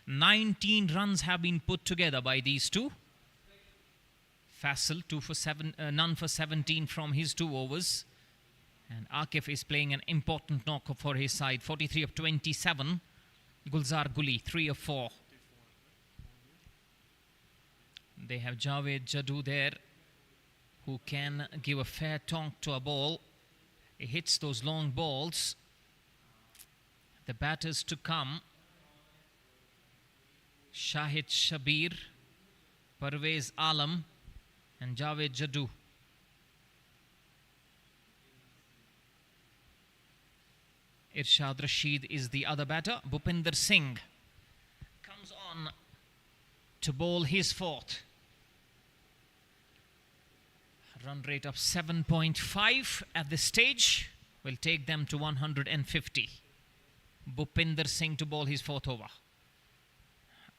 19 runs have been put together by these two. Faisal, 2 for 7, none for 17 from his 2 overs. And Akif is playing an important knock for his side, 43 of 27. Gulzar Guli, 3 of 4. They have Javed Jadoo there, who can give a fair tonk to a ball. He hits those long balls. The batters to come: Shahid Shabir, Parvez Alam, and Javed Jadoo. Irshad Rashid is the other batter. Bhupinder Singh comes on to bowl his 4th. Run rate of 7.5 at this stage will take them to 150. Bhupinder Singh to bowl his 4th over.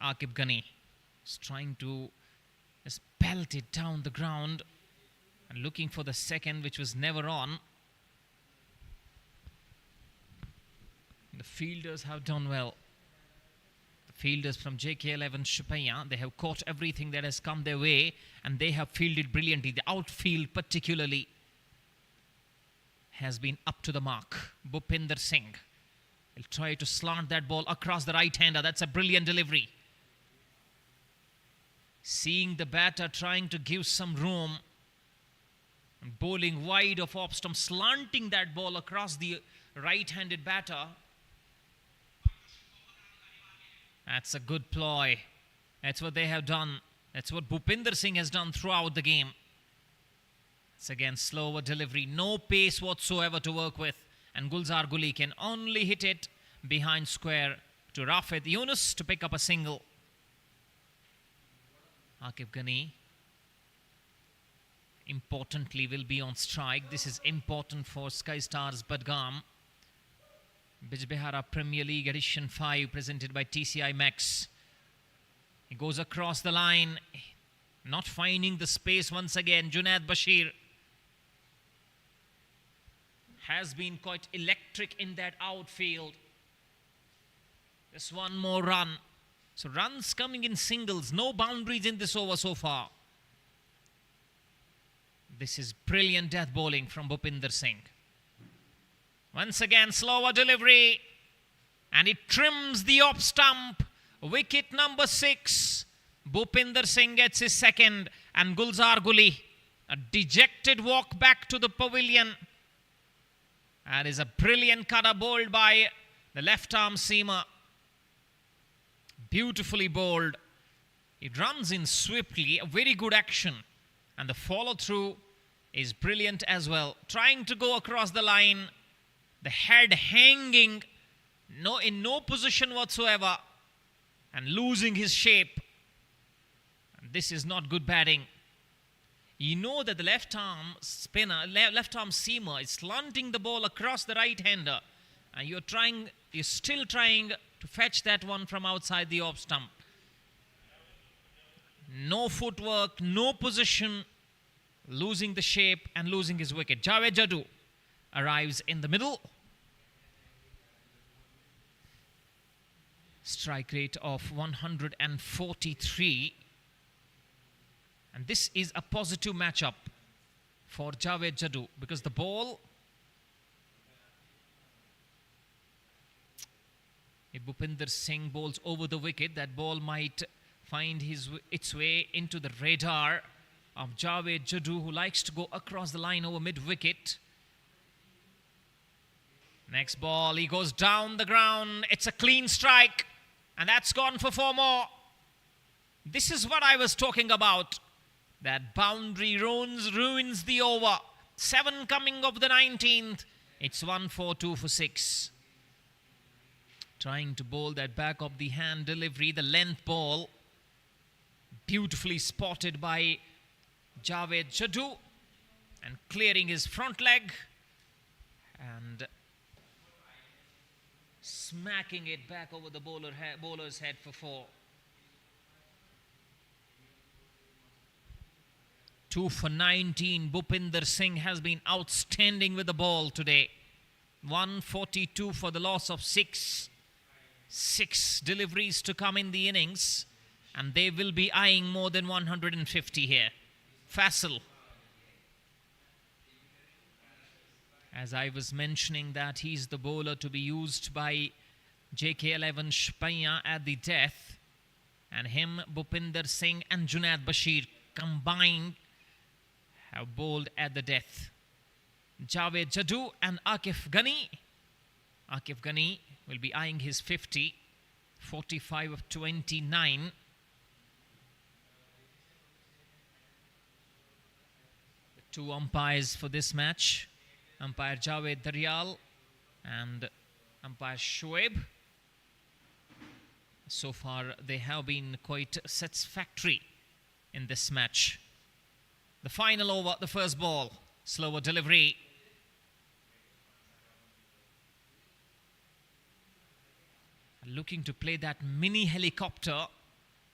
Akif Ghani is trying to just belt it down the ground and looking for the second, which was never on. The fielders have done well. The fielders from JK11 Shopian, they have caught everything that has come their way, and they have fielded brilliantly. The outfield particularly has been up to the mark. Bhupinder Singh will try to slant that ball across the right-hander. That's a brilliant delivery. Seeing the batter trying to give some room, bowling wide of off stump, slanting that ball across the right-handed batter. That's a good ploy. That's what they have done. That's what Bhupinder Singh has done throughout the game. It's again slower delivery, no pace whatsoever to work with. And Gulzar Guli can only hit it behind square to Rafid Yunus to pick up a single. Akif Ghani importantly will be on strike. This is important for Sky Stars Budgam. Bijbehara Premier League Edition 5 presented by TCI Max. He goes across the line, not finding the space once again. Junaid Bashir has been quite electric in that outfield. Just one more run. So runs coming in singles, no boundaries in this over so far. This is brilliant death bowling from Bhupinder Singh. Once again, slower delivery. And it trims the off stump. Wicket number 6. Bhupinder Singh gets his second. And Gulzar Guli, a dejected walk back to the pavilion. That is a brilliant cutter bowled by the left arm seamer. Beautifully bowled. It runs in swiftly. A very good action. And the follow through is brilliant as well. Trying to go across the line. The head hanging. In no position whatsoever. And losing his shape. And this is not good batting. You know that the left arm spinner, left arm seamer is slanting the ball across the right hander. And you're still trying to fetch that one from outside the off stump. No footwork, no position, losing the shape and losing his wicket. Javed Jadoo arrives in the middle. Strike rate of 143. And this is a positive matchup for Javed Jadoo because the ball, if Bhupinder Singh bowls over the wicket, that ball might find its way into the radar of Javed Jadoo, who likes to go across the line over mid-wicket. Next ball, he goes down the ground. It's a clean strike. And that's gone for 4 more. This is what I was talking about. That boundary ruins the over. 7 coming of the 19th. It's 1-4-2 for 6. Trying to bowl that back of the hand delivery, the length ball. Beautifully spotted by Javed Jadoo. And clearing his front leg. And smacking it back over the bowler's head for 4. 2 for 19. Bhupinder Singh has been outstanding with the ball today. 142 for the loss of 6. 6 deliveries to come in the innings. And they will be eyeing more than 150 here. Faisal. As I was mentioning that he's the bowler to be used by JK11 Shopian at the death. And him, Bhupinder Singh and Junaid Bashir combined have bowled at the death. Javed Jadoo and Akif Ghani. Akif Ghani will be eyeing his 50. 45 of 29. The 2 umpires for this match. Umpire Javed Daryal and umpire Shoaib. So far, they have been quite satisfactory in this match. The final over, the first ball. Slower delivery. Looking to play that mini helicopter.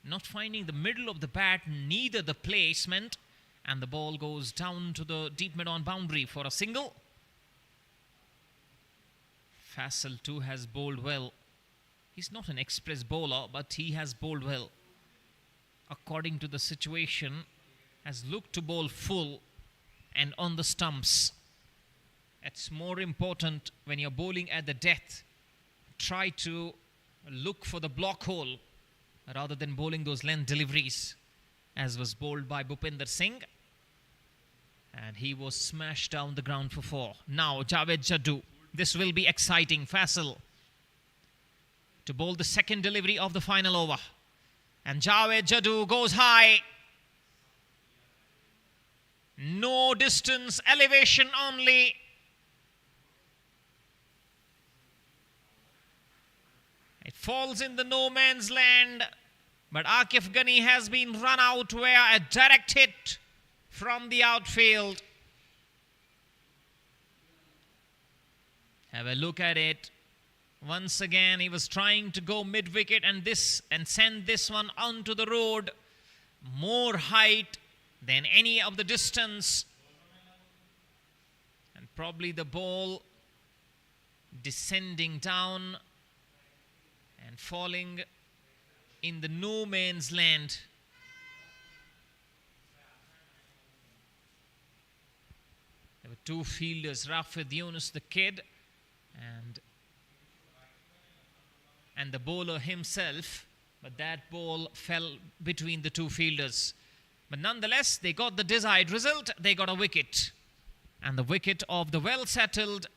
Not finding the middle of the bat, neither the placement. And the ball goes down to the deep mid-on boundary for a single. Faisal too has bowled well. He's not an express bowler, but he has bowled well. According to the situation, has looked to bowl full and on the stumps. It's more important when you're bowling at the death. Try to look for the block hole rather than bowling those length deliveries, as was bowled by Bhupinder Singh. And he was smashed down the ground for 4. Now Javed Jaddu. This will be exciting. Faisal to bowl the second delivery of the final over. And Javed Jaddu goes high. No distance, elevation only. It falls in the no man's land. But Akif Ghani has been run out via a direct hit from the outfield. Have a look at it. Once again, he was trying to go mid-wicket and send this one onto the road. More height than any of the distance. And probably the ball descending down and falling in the no man's land. There were 2 fielders, Rafid Yunus the kid and the bowler himself, but that ball fell between the 2 fielders. But nonetheless, they got the desired result. They got a wicket. And the wicket of the well-settled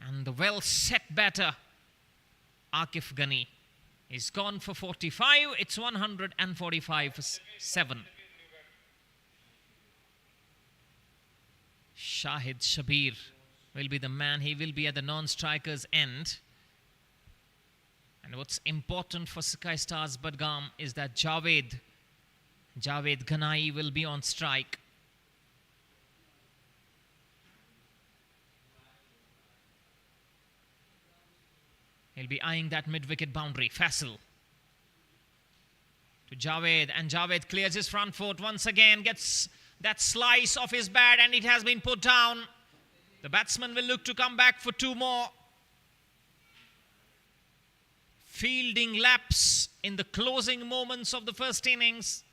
and the well-set batter, Akif Ghani, is gone for 45. It's 145 for 7. Shahid Shabir will be the man. He will be at the non-striker's end. And what's important for Sky Stars Budgam is that Javed Ghanai will be on strike. He'll be eyeing that mid-wicket boundary. Faisal to Javed, and Javed clears his front foot once again, gets that slice off his bat, and it has been put down. The batsman will look to come back for 2 more. Fielding lapse in the closing moments of the first innings.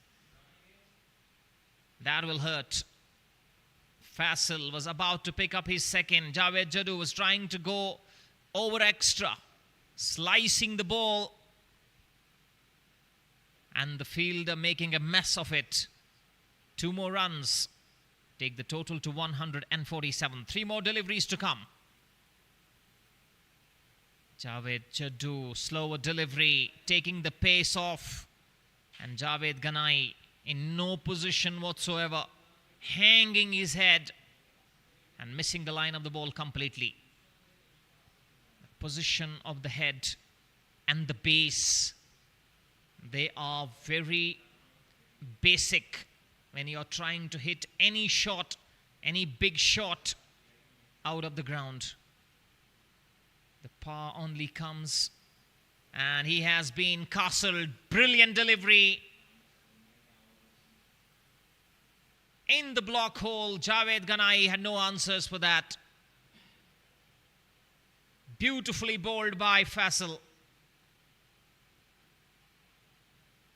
That will hurt. Faisal was about to pick up his second. Javed Jaddu was trying to go over extra, slicing the ball, and the fielder making a mess of it. 2 more runs take the total to 147. 3 more deliveries to come. Javed Jaddu, slower delivery, taking the pace off. And Javed Ghanai in no position whatsoever, hanging his head and missing the line of the ball completely. The position of the head and the base, they are very basic when you're trying to hit any shot, any big shot out of the ground. The power only comes, and he has been castled. Brilliant delivery in the block hole. Javed Ghanai had no answers for that. Beautifully bowled by Faisal.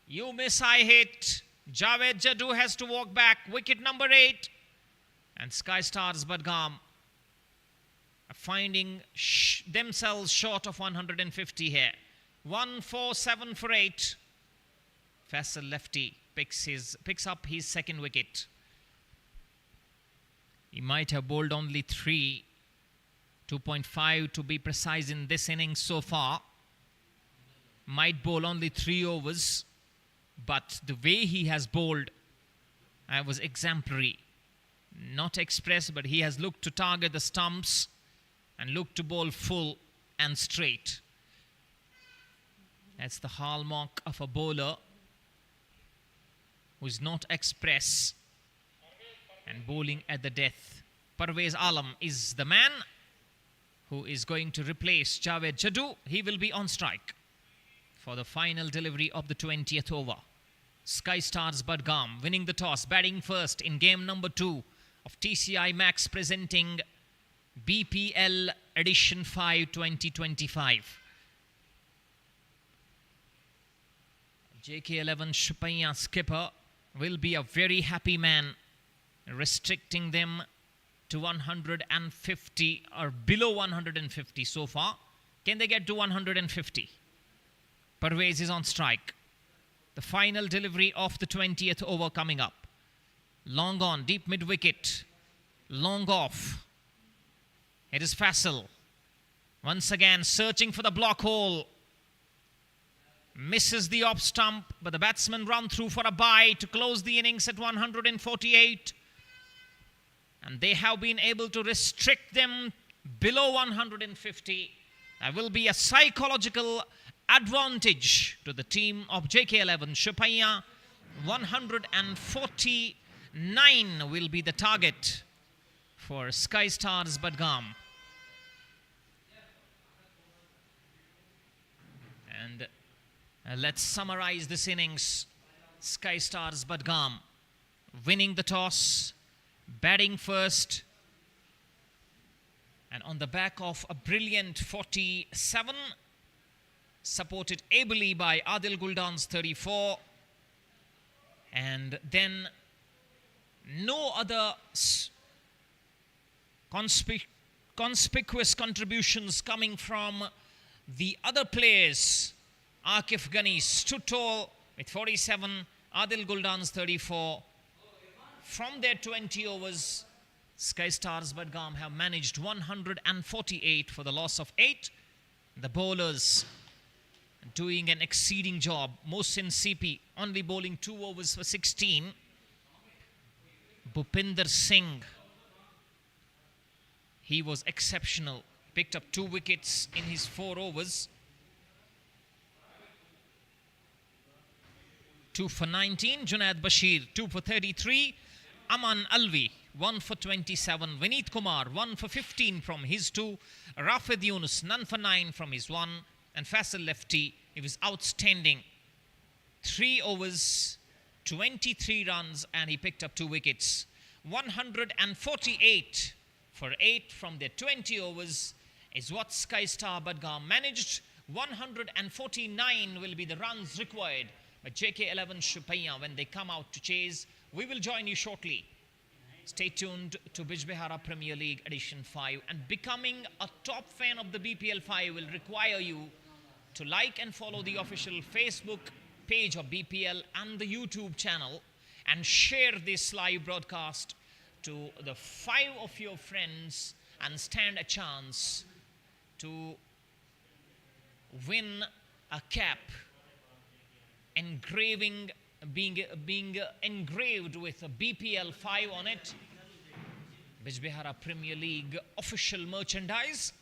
You miss, I hit. Javed Jaddu has to walk back. Wicket number 8. And Sky Stars Budgam finding themselves short of 150 here. 147 for 8. Faisal lefty picks up his second wicket. He might have bowled only 3, 2.5 to be precise in this innings so far. Might bowl only 3 overs, but the way he has bowled was exemplary. Not express, but he has looked to target the stumps and looked to bowl full and straight. That's the hallmark of a bowler who is not express and bowling at the death. Parvez Alam is the man who is going to replace Javed Jaddu. He will be on strike for the final delivery of the 20th over. Sky Stars Budgam winning the toss, batting first in game number 2 of TCI Max presenting BPL Edition 5 2025. JK11 Shopian skipper will be a very happy man, restricting them to 150 or below 150 so far. Can they get to 150? Parvez is on strike. The final delivery of the 20th over coming up. Long on, deep mid-wicket. Long off. It is Faisal. Once again searching for the block hole. Misses the off stump, but the batsmen run through for a bye to close the innings at 148. And they have been able to restrict them below 150. There will be a psychological advantage to the team of JK11 Shopian. 149 will be the target for Sky Stars Budgam. And let's summarize this innings. Sky Stars Budgam winning the toss, batting first, and on the back of a brilliant 47, supported ably by Adil Guldan's 34, and then no other conspicuous contributions coming from the other players. Akif Ghani stood tall with 47, Adil Guldan's 34. From their 20 overs, Sky Stars Budgam have managed 148 for the loss of 8. The bowlers doing an exceeding job. Mohsin CP only bowling 2 overs for 16. Bhupinder Singh, he was exceptional. Picked up 2 wickets in his 4 overs. 2 for 19. Junaid Bashir, 2 for 33. Aman Alvi, 1 for 27. Vineet Kumar, 1 for 15 from his 2. Rafid Yunus, none for 9 from his 1. And Faisal Lefty, he was outstanding. 3 overs, 23 runs, and he picked up 2 wickets. 148 for 8 from their 20 overs is what Sky Star Budgam managed. 149 will be the runs required by JK11 Shopian when they come out to chase. We will join you shortly. Stay tuned to Bijbehara Premier League Edition 5. And becoming a top fan of the BPL 5 will require you to like and follow the official Facebook page of BPL and the YouTube channel, and share this live broadcast to the 5 of your friends and stand a chance to win a cap being engraved with a BPL 5 on it. Bijbehara Premier League official merchandise.